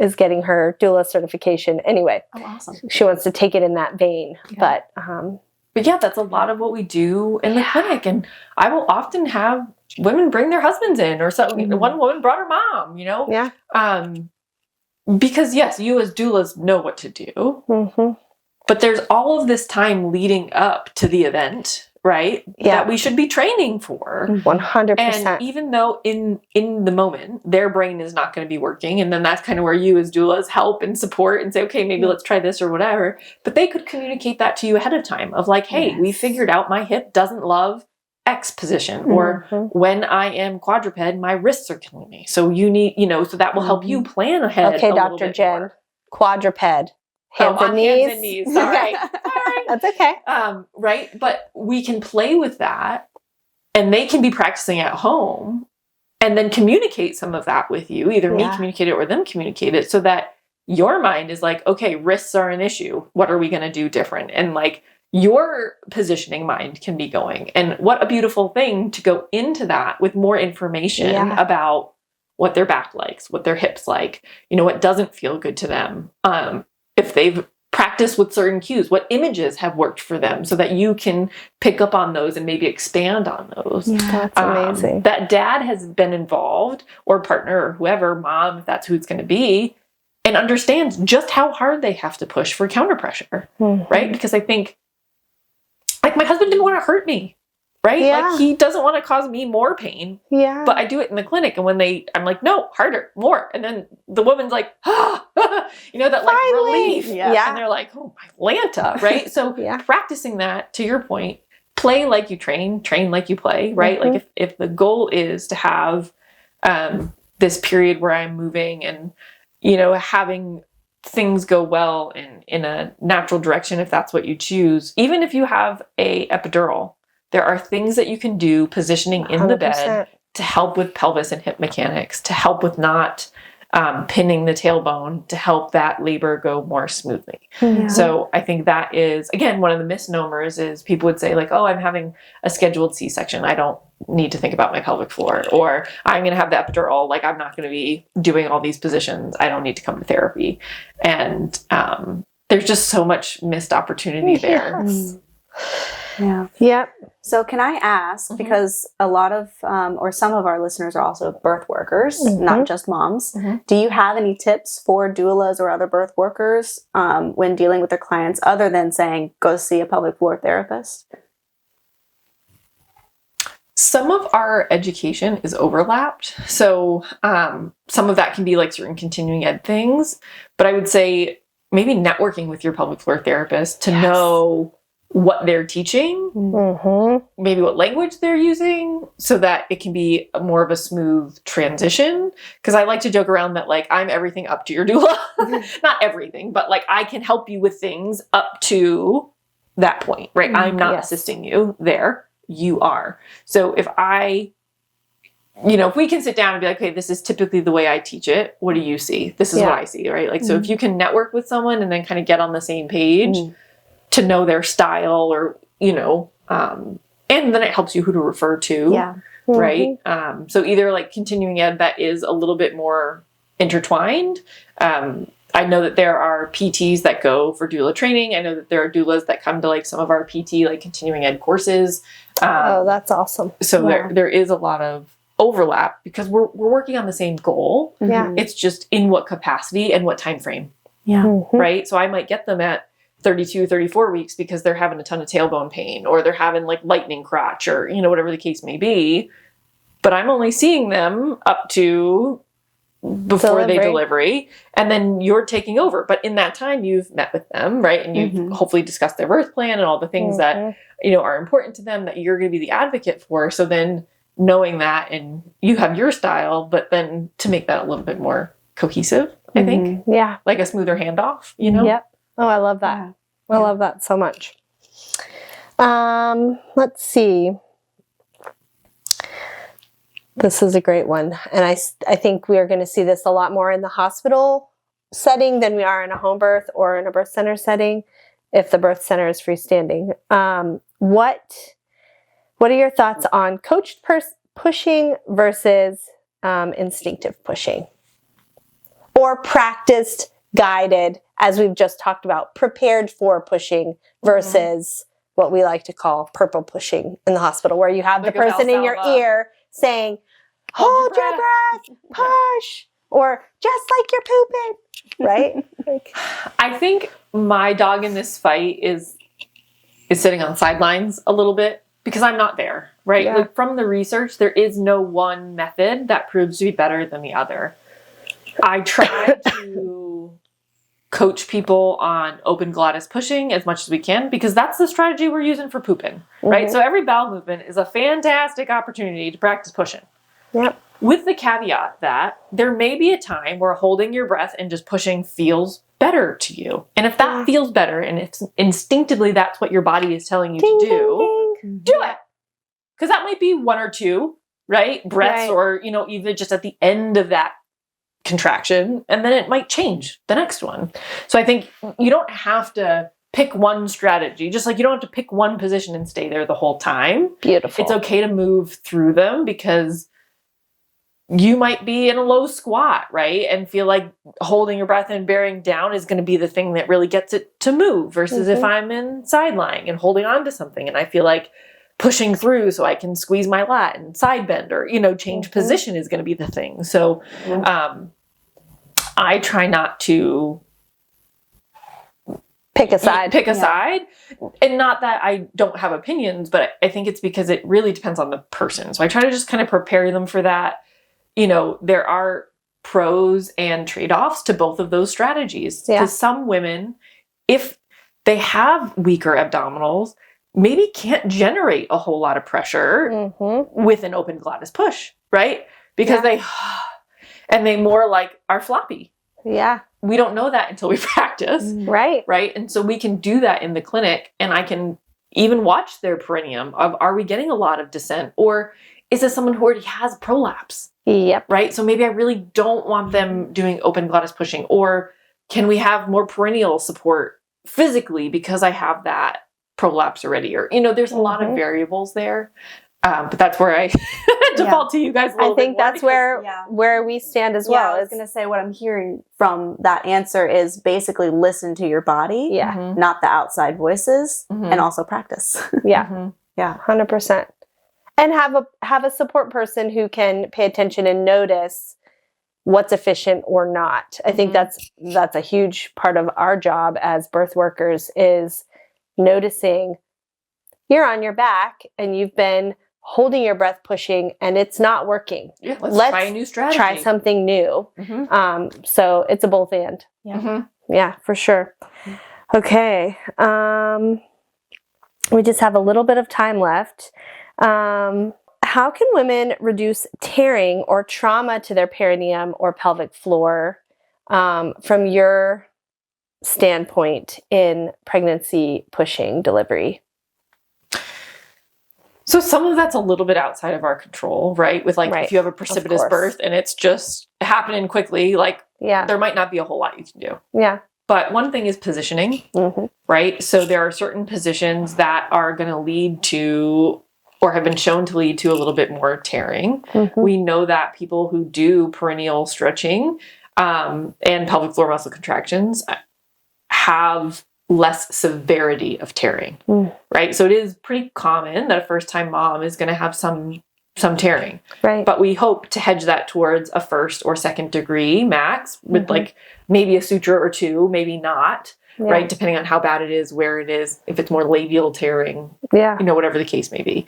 is getting her doula certification. Anyway, awesome. She wants to take it in that vein. Yeah. But yeah, that's a lot of what we do in the clinic. And I will often have women bring their husbands in or something. One woman brought her mom, Yeah. Because yes, you as doulas know what to do. But there's all of this time leading up to the event, right? Yeah. That we should be training for. 100%. And even though in the moment, their brain is not going to be working. And then that's kind of where you as doulas help and support and say, okay, maybe let's try this or whatever. But they could communicate that to you ahead of time of like, hey, we figured out my hip doesn't love X position. Or when I am quadruped, my wrists are killing me. So you need, so that will help you plan ahead. Okay, Dr. Jen, more. Quadruped. Hands and knees. Sorry. That's okay. Right. But we can play with that and they can be practicing at home and then communicate some of that with you. Either me communicate it or them communicate it so that your mind is like, okay, wrists are an issue. What are we going to do different? And like your positioning mind can be going. And what a beautiful thing to go into that with more information about what their back likes, what their hips like, what doesn't feel good to them. If they've practiced with certain cues, what images have worked for them so that you can pick up on those and maybe expand on those. Yeah, that's amazing. That dad has been involved or partner or whoever, mom, if that's who it's going to be, and understands just how hard they have to push for counter pressure, right? Because I think, like, my husband didn't want to hurt me, right? Yeah. Like, he doesn't want to cause me more pain. Yeah. But I do it in the clinic, and when I'm like, no, harder, more. And then the woman's like, that like relief. Yeah. And they're like, oh, my Lanta, right? So practicing that, to your point, play like you train like you play, right? Like if the goal is to have this period where I'm moving and, having things go well in a natural direction, if that's what you choose, even if you have a epidural, there are things that you can do positioning in 100%. The bed to help with pelvis and hip mechanics, to help with not pinning the tailbone, to help that labor go more smoothly. Yeah. So I think that is, again, one of the misnomers is people would say like, oh, I'm having a scheduled C-section. I don't need to think about my pelvic floor, or I'm going to have the epidural. Like, I'm not going to be doing all these positions. I don't need to come to therapy. And there's just so much missed opportunity there. Yes. Yeah. Yep. So can I ask, because a lot of, or some of our listeners are also birth workers, not just moms. Do you have any tips for doulas or other birth workers when dealing with their clients, other than saying, go see a pelvic floor therapist? Some of our education is overlapped. So some of that can be like certain continuing ed things, but I would say maybe networking with your pelvic floor therapist to know what they're teaching, maybe what language they're using, so that it can be more of a smooth transition. Because I like to joke around that, like, I'm everything up to your doula. Not everything, but like, I can help you with things up to that point, right? I'm not assisting you there. You are. So if if we can sit down and be like, okay, this is typically the way I teach it. What do you see? This is what I see, right? Like, so if you can network with someone and then kind of get on the same page, to know their style, or, and then it helps you who to refer to, right? So either like continuing ed that is a little bit more intertwined. I know that there are PTs that go for doula training. I know that there are doulas that come to like some of our PT, like continuing ed courses. That's awesome. So there is a lot of overlap because we're working on the same goal. Yeah. It's just in what capacity and what time frame. Yeah. Right. So I might get them at 32, 34 weeks because they're having a ton of tailbone pain, or they're having like lightning crotch, or, whatever the case may be. But I'm only seeing them up to before they delivery, and then you're taking over. But in that time, you've met with them, right? And you've hopefully discussed their birth plan and all the things that, are important to them that you're going to be the advocate for. So then knowing that, and you have your style, but then to make that a little bit more cohesive, I think. Yeah. Like a smoother handoff, Yep. Oh, I love that. I love that so much. Let's see. This is a great one. And I think we are going to see this a lot more in the hospital setting than we are in a home birth or in a birth center setting, if the birth center is freestanding. What are your thoughts on coached pushing versus instinctive pushing? Or practiced, guided, as we've just talked about, prepared for pushing versus what we like to call purple pushing in the hospital, where you have like the person in your ear saying, hold your breath, push, or just like you're pooping, right? I think my dog in this fight is sitting on the sidelines a little bit because I'm not there, right? Yeah. Like, from the research, there is no one method that proves to be better than the other. I try to coach people on open glottis pushing as much as we can, because that's the strategy we're using for pooping, right? So every bowel movement is a fantastic opportunity to practice pushing. Yep. With the caveat that there may be a time where holding your breath and just pushing feels better to you. And if that feels better, and if instinctively that's what your body is telling you to do, do it. Because that might be one or two, right? Breaths, or, even just at the end of that contraction, and then it might change the next one. So I think you don't have to pick one strategy, just like you don't have to pick one position and stay there the whole time. Beautiful. It's okay to move through them, because you might be in a low squat, right? And feel like holding your breath and bearing down is going to be the thing that really gets it to move, versus if I'm in side lying and holding on to something and I feel like pushing through so I can squeeze my lat and side bend, or, change position is going to be the thing. So I try not to pick a side. And not that I don't have opinions, but I think it's because it really depends on the person. So I try to just kind of prepare them for that. You know, there are pros and trade-offs to both of those strategies. Because some women, if they have weaker abdominals, maybe can't generate a whole lot of pressure with an open glottis push, right? Because they more like are floppy. Yeah. We don't know that until we practice. Right. Right. And so we can do that in the clinic, and I can even watch their perineum of, are we getting a lot of descent, or is this someone who already has prolapse? Yep. Right. So maybe I really don't want them doing open glottis pushing, or can we have more perineal support physically because I have that prolapse already? Or, you know, there's a lot of variables there. But that's where I default to you guys. I think that's where we stand as well. I was going to say, what I'm hearing from that answer is basically listen to your body, not the outside voices, and also practice. Yeah, 100%. And have a support person who can pay attention and notice what's efficient or not. I think that's a huge part of our job as birth workers, is noticing you're on your back and you've been holding your breath, pushing, and it's not working. Yeah, let's try a new strategy. Try something new. So it's a both and. Yeah, for sure. Okay. We just have a little bit of time left. How can women reduce tearing or trauma to their perineum or pelvic floor from your standpoint in pregnancy, pushing, delivery? So some of that's a little bit outside of our control, right? With if you have a precipitous birth and it's just happening quickly, there might not be a whole lot you can do. Yeah. But one thing is positioning, right? So there are certain positions that are going to lead to, or have been shown to lead to, a little bit more tearing. We know that people who do perineal stretching and pelvic floor muscle contractions have less severity of tearing, right? So it is pretty common that a first-time mom is going to have some tearing, right? But we hope to hedge that towards a first or second degree max with maybe a suture or two, maybe not, right? Depending on how bad it is, where it is, if it's more labial tearing, whatever the case may be.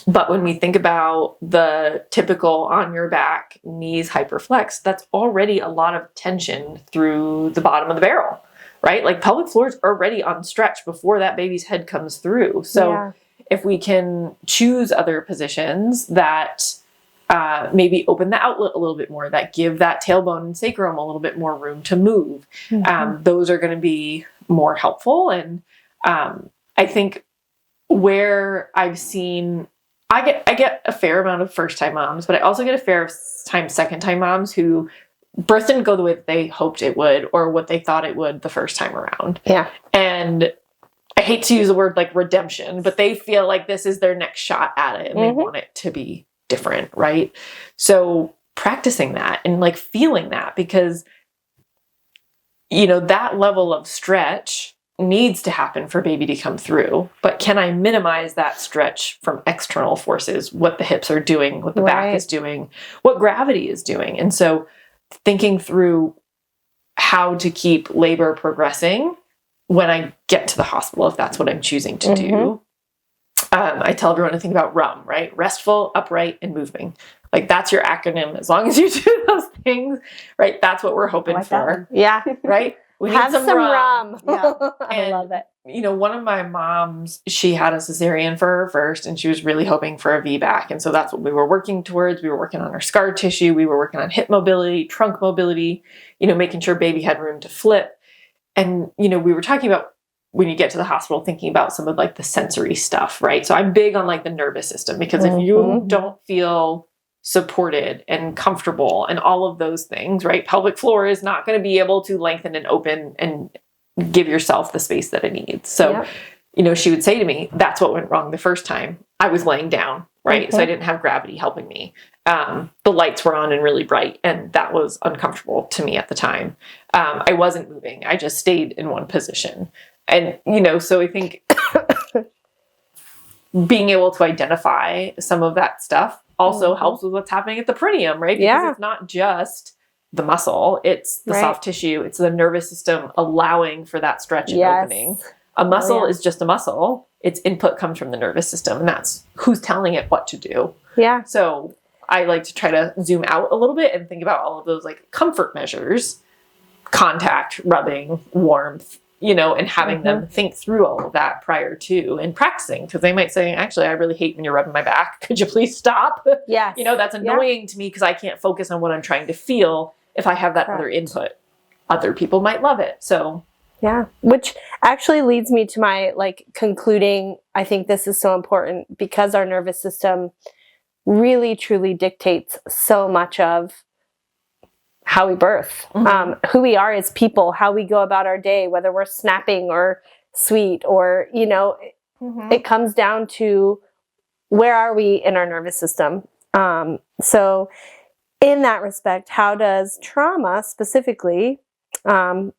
But when we think about the typical on your back, knees hyperflex, that's already a lot of tension through the bottom of the barrel, right? Like pelvic floor is already on stretch before that baby's head comes through. So if we can choose other positions that maybe open the outlet a little bit more, that give that tailbone and sacrum a little bit more room to move, those are going to be more helpful. And I think where I've seen, I get a fair amount of first-time moms, but I also get a fair time second-time moms who birth didn't go the way that they hoped it would, or what they thought it would the first time around. Yeah. And I hate to use the word redemption, but they feel like this is their next shot at it, and they want it to be different, right? So practicing that and feeling that, because that level of stretch needs to happen for baby to come through. But can I minimize that stretch from external forces, what the hips are doing, what the back is doing, what gravity is doing? And so thinking through how to keep labor progressing when I get to the hospital, if that's what I'm choosing to do. I tell everyone to think about RUM, right? Restful, upright, and moving. That's your acronym. As long as you do those things, right? That's what we're hoping for. Yeah. Right? We need Have some rum. Yeah. I love it. One of my moms, she had a cesarean for her first, and she was really hoping for a VBAC. And so that's what we were working towards. We were working on her scar tissue. We were working on hip mobility, trunk mobility, making sure baby had room to flip. And, we were talking about, when you get to the hospital, thinking about some of the sensory stuff, right? So I'm big on the nervous system, because if you don't feel supported and comfortable and all of those things, right? Pelvic floor is not going to be able to lengthen and open and give yourself the space that it needs. So, she would say to me, that's what went wrong the first time. I was laying down, right? So I didn't have gravity helping me. The lights were on and really bright, and that was uncomfortable to me at the time. I wasn't moving. I just stayed in one position. And, so I think being able to identify some of that stuff also helps with what's happening at the perineum, right? Because it's not just the muscle. It's the soft tissue. It's the nervous system allowing for that stretch and opening. A muscle is just a muscle. Its input comes from the nervous system, and that's who's telling it what to do. Yeah. So I like to try to zoom out a little bit and think about all of those like comfort measures, contact, rubbing, warmth, you know, and having them think through all of that prior to and practicing, because they might say, actually, I really hate when you're rubbing my back. Could you please stop? Yes. You know, that's annoying to me because I can't focus on what I'm trying to feel if I have that other input. Other people might love it. So yeah, which actually leads me to my like concluding, I think this is so important because our nervous system really truly dictates so much of how we birth, who we are as people, how we go about our day, whether we're snapping or sweet or, you know, it comes down to where are we in our nervous system. So in that respect, how does trauma specifically from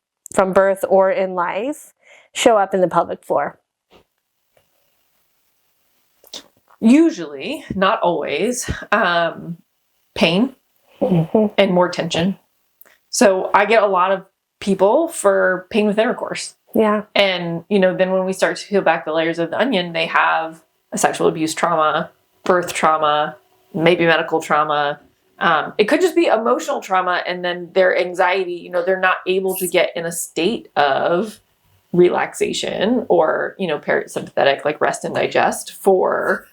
birth or in life show up in the pelvic floor? Usually, not always, pain and more tension. So I get a lot of people for pain with intercourse. Yeah. And, you know, then when we start to peel back the layers of the onion, they have a sexual abuse trauma, birth trauma, maybe medical trauma. It could just be emotional trauma, and then their anxiety, you know, they're not able to get in a state of relaxation or, you know, parasympathetic, like rest and digest for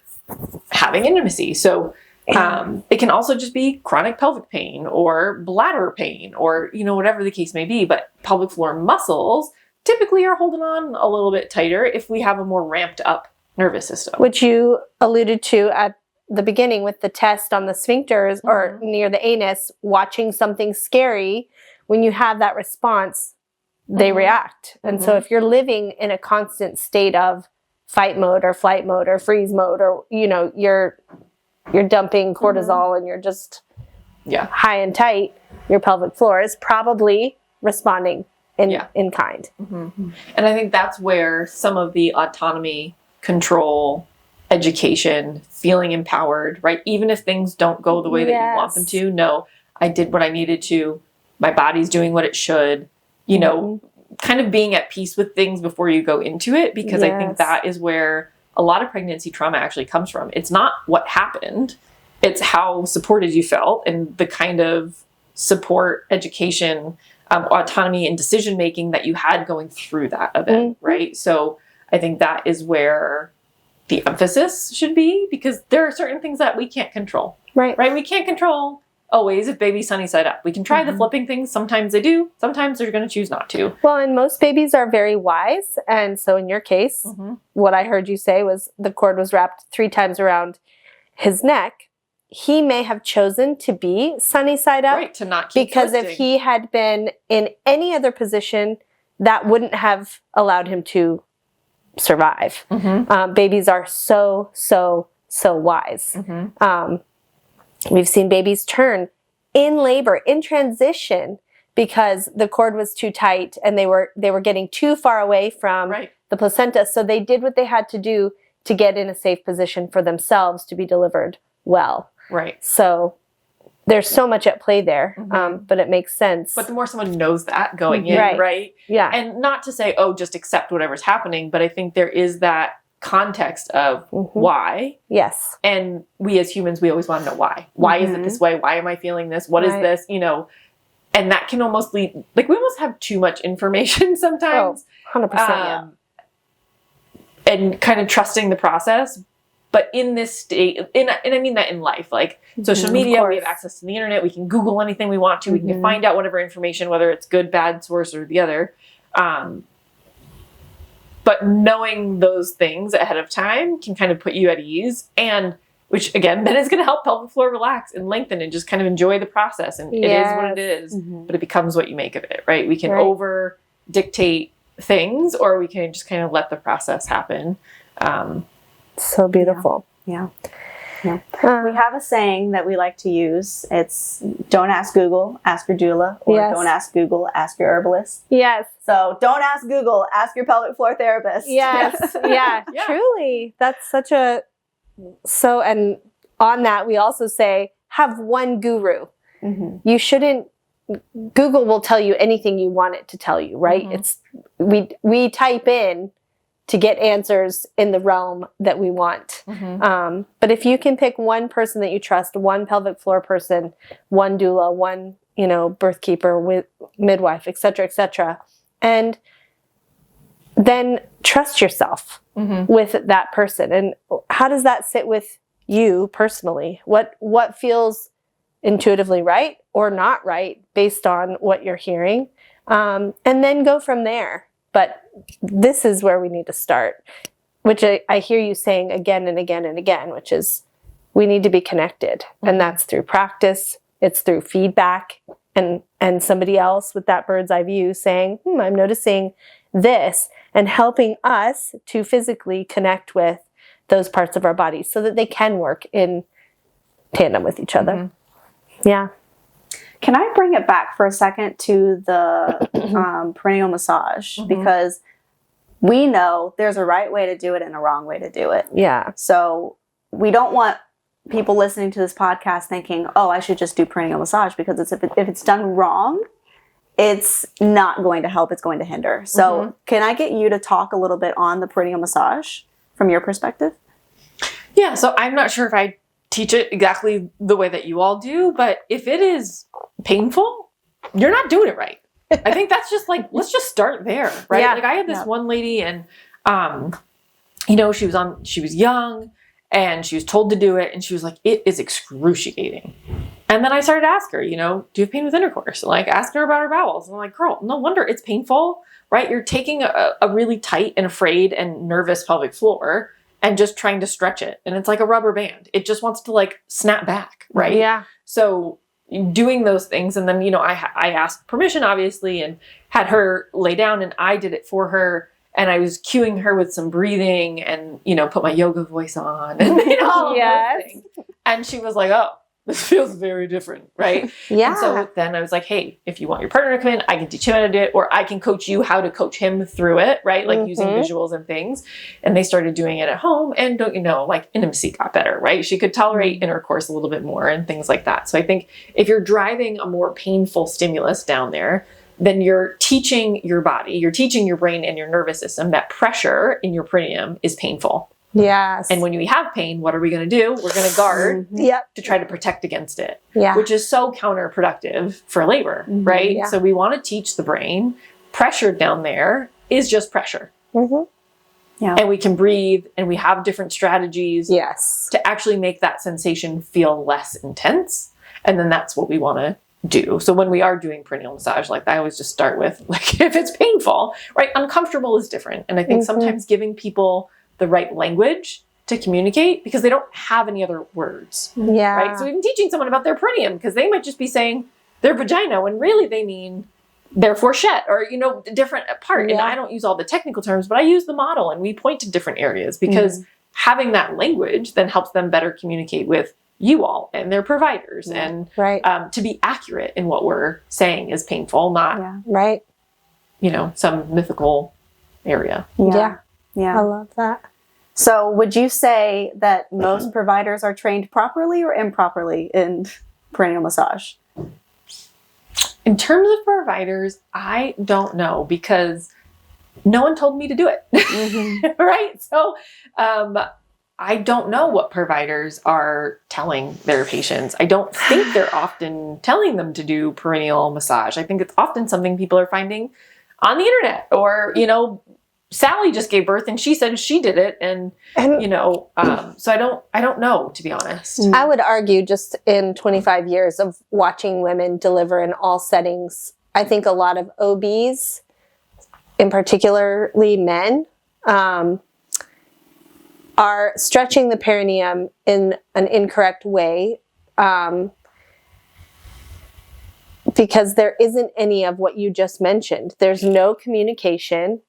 having intimacy. So it can also just be chronic pelvic pain or bladder pain or, you know, whatever the case may be. But pelvic floor muscles typically are holding on a little bit tighter if we have a more ramped up nervous system. Which you alluded to at the beginning with the test on the sphincters or near the anus, watching something scary. When you have that response, they react. And so if you're living in a constant state of fight mode or flight mode or freeze mode, or, you know, you're dumping cortisol and you're just high and tight, your pelvic floor is probably responding in kind. And I think that's where some of the autonomy, control, education, feeling empowered, right? Even if things don't go the way that you want them to, no, I did what I needed to. My body's doing what it should, you know, kind of being at peace with things before you go into it, because I think that is where a lot of pregnancy trauma actually comes from. It's not what happened. It's how supported you felt and the kind of support, education, autonomy, and decision-making that you had going through that event, right? So I think that is where the emphasis should be, because there are certain things that we can't control. Right? We can't control always if baby's sunny side up. We can try the flipping things. Sometimes they do. Sometimes they're going to choose not to. Well, and most babies are very wise. And so in your case, what I heard you say was the cord was wrapped 3 times around his neck. He may have chosen to be sunny side up. Right, to not keep because twisting. if he had been in any other position, that wouldn't have allowed him to survive. Babies are so wise. We've seen babies turn in labor, in transition, because the cord was too tight and they were getting too far away from the placenta. So they did what they had to do to get in a safe position for themselves to be delivered well. Right. So there's so much at play there, but it makes sense. But the more someone knows that going in, right? Yeah. And not to say, oh, just accept whatever's happening, but I think there is that context of why. Yes. And we as humans, we always want to know why. Why is it this way? Why am I feeling this? What is this? You know, and that can almost lead, like we almost have too much information sometimes. Oh, 100%. And kind of trusting the process. But in this state, and I mean that in life, like social media, we have access to the internet, we can Google anything we want to, we can find out whatever information, whether it's good, bad source or the other. But knowing those things ahead of time can kind of put you at ease, and which again, then is going to help pelvic floor relax and lengthen and just kind of enjoy the process. And it is what it is, but it becomes what you make of it, right? We can over dictate things, or we can just kind of let the process happen. So beautiful. Yeah. We have a saying that we like to use. It's don't ask Google, ask your doula, or don't ask Google, ask your herbalist. Yes. So don't ask Google, ask your pelvic floor therapist. Yes. Yeah. Truly. That's such a, and on that we also say have one guru. You shouldn't Google will tell you anything you want it to tell you, right? It's we type in to get answers in the realm that we want. But if you can pick one person that you trust, one pelvic floor person, one doula, one, birth keeper, with midwife, et cetera, and then trust yourself with that person. And how does that sit with you personally? What feels intuitively right or not right based on what you're hearing? And then go from there. But this is where we need to start, which I hear you saying again and again and again, which is we need to be connected. And that's through practice. It's through feedback and somebody else with that bird's eye view saying, I'm noticing this, and helping us to physically connect with those parts of our bodies so that they can work in tandem with each other. Yeah. Can I bring it back for a second to the perineal massage? Because we know there's a right way to do it and a wrong way to do it. Yeah. So we don't want people listening to this podcast thinking, oh, I should just do perineal massage, because if it's done wrong, it's not going to help. It's going to hinder. So can I get you to talk a little bit on the perineal massage from your perspective? Yeah. So I'm not sure if I teach it exactly the way that you all do, but if it is painful, you're not doing it right. I think that's just let's just start there, right? Yeah. Like I had this one lady and, she was young and she was told to do it. And she was like, it is excruciating. And then I started to ask her, do you have pain with intercourse? Ask her about her bowels. And I'm like, girl, no wonder it's painful, right? You're taking a really tight and afraid and nervous pelvic floor and just trying to stretch it. And it's like a rubber band. It just wants to snap back, right? Yeah. So doing those things. And then, I asked permission, obviously, and had her lay down, and I did it for her. And I was cueing her with some breathing and, put my yoga voice on and, all yes. those things. And she was like, oh, this feels very different, right? Yeah. And so then I was like, hey, if you want your partner to come in, I can teach him how to do it, or I can coach you how to coach him through it, right? Using visuals and things. And they started doing it at home, and don't you know, intimacy got better, right? She could tolerate intercourse a little bit more and things like that. So I think if you're driving a more painful stimulus down there, then you're teaching your body, you're teaching your brain and your nervous system that pressure in your perineum is painful. Yes. And when we have pain, what are we going to do? We're going to guard to try to protect against it, which is so counterproductive for labor, right? Yeah. So we want to teach the brain pressure down there is just pressure. Yeah. And we can breathe, and we have different strategies to actually make that sensation feel less intense. And then that's what we want to do. So when we are doing perineal massage, I always just start with, if it's painful, right? Uncomfortable is different. And I think sometimes giving people the right language to communicate, because they don't have any other words. Yeah. Right. So even teaching someone about their perineum, because they might just be saying their vagina when really they mean their fourchette or, different part. And I don't use all the technical terms, but I use the model, and we point to different areas, because having that language then helps them better communicate with you all and their providers and to be accurate in what we're saying is painful, not, some mythical area. Yeah. Yeah. I love that. So would you say that most providers are trained properly or improperly in perineal massage? In terms of providers, I don't know, because no one told me to do it. Right? So I don't know what providers are telling their patients. I don't think they're often telling them to do perineal massage. I think it's often something people are finding on the internet, or, Sally just gave birth and she said she did it. And so I don't know, to be honest. I would argue, just in 25 years of watching women deliver in all settings, I think a lot of OBs, in particularly men, are stretching the perineum in an incorrect way, because there isn't any of what you just mentioned. There's no communication.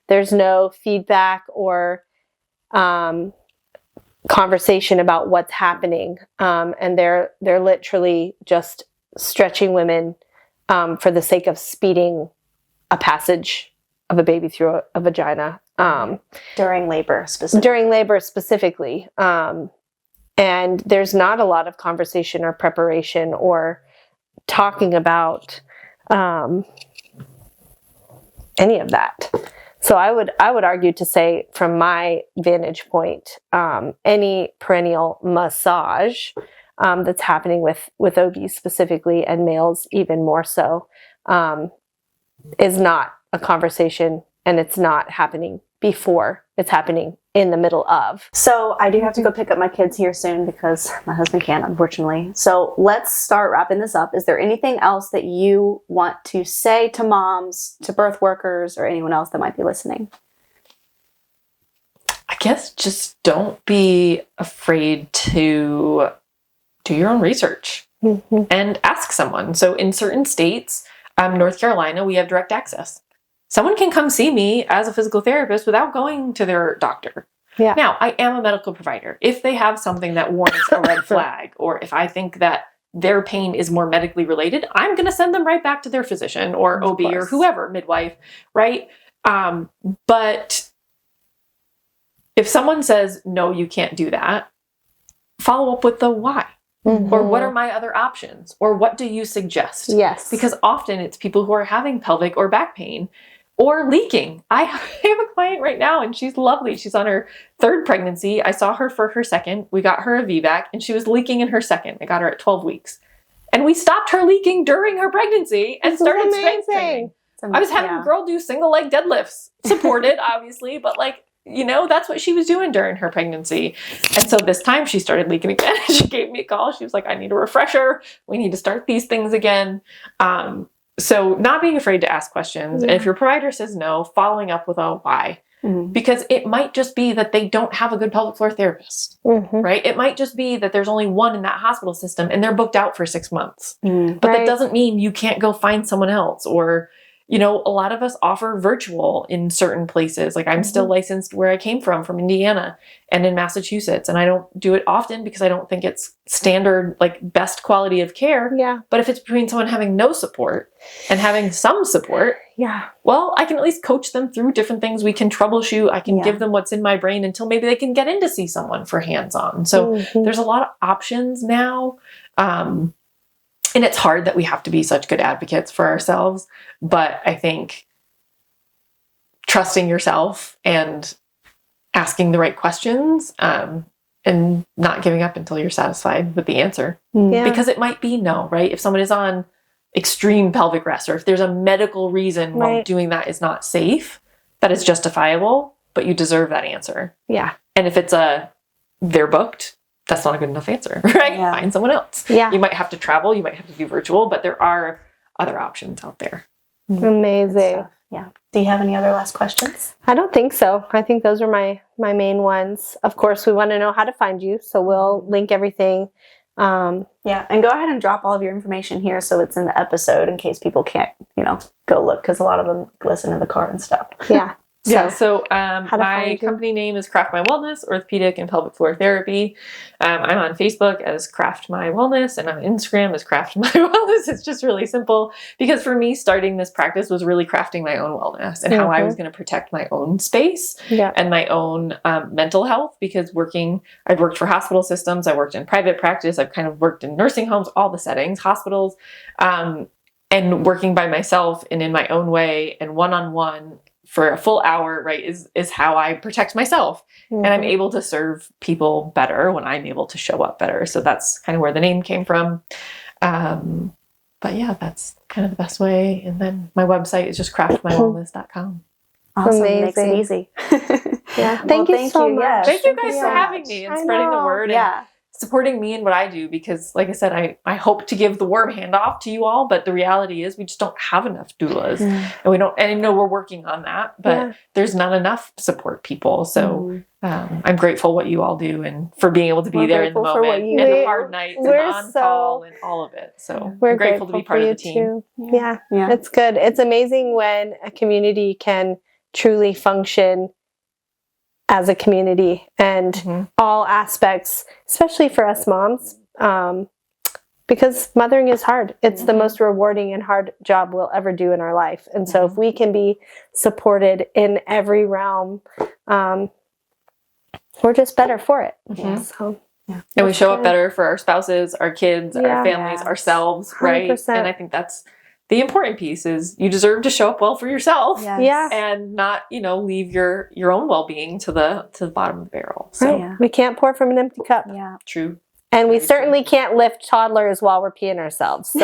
There's no feedback or conversation about what's happening. And they're literally just stretching women for the sake of speeding a passage of a baby through a vagina. During labor specifically. And there's not a lot of conversation or preparation or talking about any of that. So I would argue to say, from my vantage point, any perennial massage that's happening with OBs specifically, and males even more so, is not a conversation, and it's not happening before, it's happening in the middle of. So I do have to go pick up my kids here soon because my husband can't, unfortunately. So let's start wrapping this up. Is there anything else that you want to say to moms, to birth workers, or anyone else that might be listening? I guess just don't be afraid to do your own research and ask someone. So in certain states, North Carolina, we have direct access. Someone can come see me as a physical therapist without going to their doctor. Yeah. Now, I am a medical provider. If they have something that warrants a red flag, or if I think that their pain is more medically related, I'm going to send them right back to their physician or OB or whoever, midwife, right? But if someone says, no, you can't do that, follow up with the why. Or what are my other options? Or what do you suggest? Yes. Because often it's people who are having pelvic or back pain or leaking. I have a client right now, and she's lovely. She's on her 3rd pregnancy. I saw her for her 2nd. We got her a VBAC, and she was leaking in her 2nd. I got her at 12 weeks. And we stopped her leaking during her pregnancy and started strength training. I was having a girl do single leg deadlifts, supported, obviously, but that's what she was doing during her pregnancy. And so this time she started leaking again. She gave me a call. She was like, I need a refresher. We need to start these things again. So not being afraid to ask questions. And if your provider says no, following up with a why. Because it might just be that they don't have a good pelvic floor therapist, right? It might just be that there's only one in that hospital system and they're booked out for 6 months. But that doesn't mean you can't go find someone else. Or a lot of us offer virtual in certain places. Like I'm still licensed where I came from Indiana and in Massachusetts. And I don't do it often because I don't think it's standard, best quality of care. Yeah. But if it's between someone having no support and having some support, well, I can at least coach them through different things. We can troubleshoot. I can give them what's in my brain until maybe they can get in to see someone for hands-on. So there's a lot of options now. And it's hard that we have to be such good advocates for ourselves. But I think trusting yourself and asking the right questions and not giving up until you're satisfied with the answer. Because it might be no, right? If someone is on extreme pelvic rest, or if there's a medical reason why doing that is not safe, that is justifiable, but you deserve that answer. Yeah. And if it's they're booked, that's not a good enough answer, right? Yeah. Find someone else. Yeah. You might have to travel, you might have to do virtual, but there are other options out there. Amazing. Yeah. Do you have any other last questions? I don't think so. I think those are my main ones. Of course, we want to know how to find you, so we'll link everything. And go ahead and drop all of your information here so it's in the episode in case people can't, go look, because a lot of them listen in the car and stuff. Yeah. So my company name is Craft My Wellness, Orthopedic and Pelvic Floor Therapy. I'm on Facebook as Craft My Wellness, and on Instagram as Craft My Wellness. It's just really simple, because for me, starting this practice was really crafting my own wellness and how I was going to protect my own space and my own mental health, because I've worked for hospital systems, I worked in private practice, I've kind of worked in nursing homes, all the settings, hospitals, and working by myself and in my own way and one-on-one for a full hour, right, is how I protect myself. And I'm able to serve people better when I'm able to show up better. So that's kind of where the name came from. But yeah, that's kind of the best way. And then my website is just craftmywellness.com. Awesome. Amazing. Makes it easy. Thank you so much. Yes. Thank you guys for having me and spreading the word. And supporting me in what I do, because like I said, I hope to give the warm handoff to you all, but the reality is we just don't have enough doulas. And I know we're working on that, but there's not enough support people. So I'm grateful what you all do and for being able to be there in the moment and the hard nights and the on-call and all of it. So I'm grateful to be part of the team. Yeah, it's good. It's amazing when a community can truly function as a community and all aspects, especially for us moms, because mothering is hard. It's the most rewarding and hard job we'll ever do in our life. And so if we can be supported in every realm, we're just better for it. So, and we show up better for our spouses, our kids, our families, ourselves, right? 100%. And I think that's the important piece is you deserve to show up well for yourself. Yes. Yeah. And not, leave your own well-being to the bottom of the barrel. So Right. Yeah. We can't pour from an empty cup. Yeah. true. And we Very certainly can't lift toddlers while we're peeing ourselves. So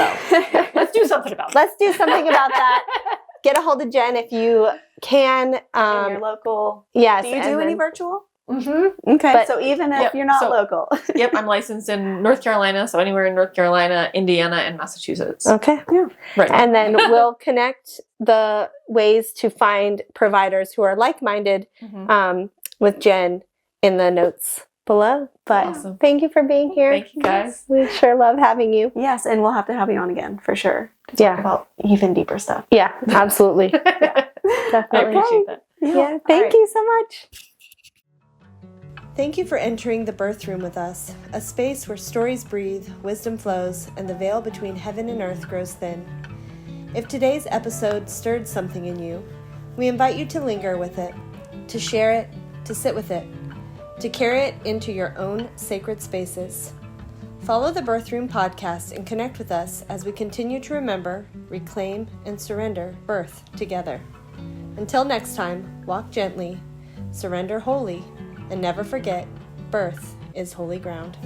Let's do something about it. let's do something about that. Get a hold of Jen if you can. In your local. Yes. Do you and do any then- virtual? Mm-hmm. Okay. But- so even if Yep, you're not so- local. Yep, I'm licensed in North Carolina, so anywhere in North Carolina, Indiana, and Massachusetts. Okay. Right. And then we'll connect the ways to find providers who are like-minded Mhm. with Jen in the notes below. But Awesome. thank you for being here. Thank you, guys. We sure love having you. Yes, and we'll have to have you on again for sure. Yeah. About even deeper stuff. Yeah, absolutely. I Definitely. appreciate that. Yeah. Thank you so much. Thank you for entering the birth room with us, a space where stories breathe, wisdom flows, and the veil between heaven and earth grows thin. If today's episode stirred something in you, we invite you to linger with it, to share it, to sit with it, to carry it into your own sacred spaces. Follow the Birth Room podcast and connect with us as we continue to remember, reclaim, and surrender birth together. Until next time, walk gently, surrender wholly, and never forget, birth is holy ground.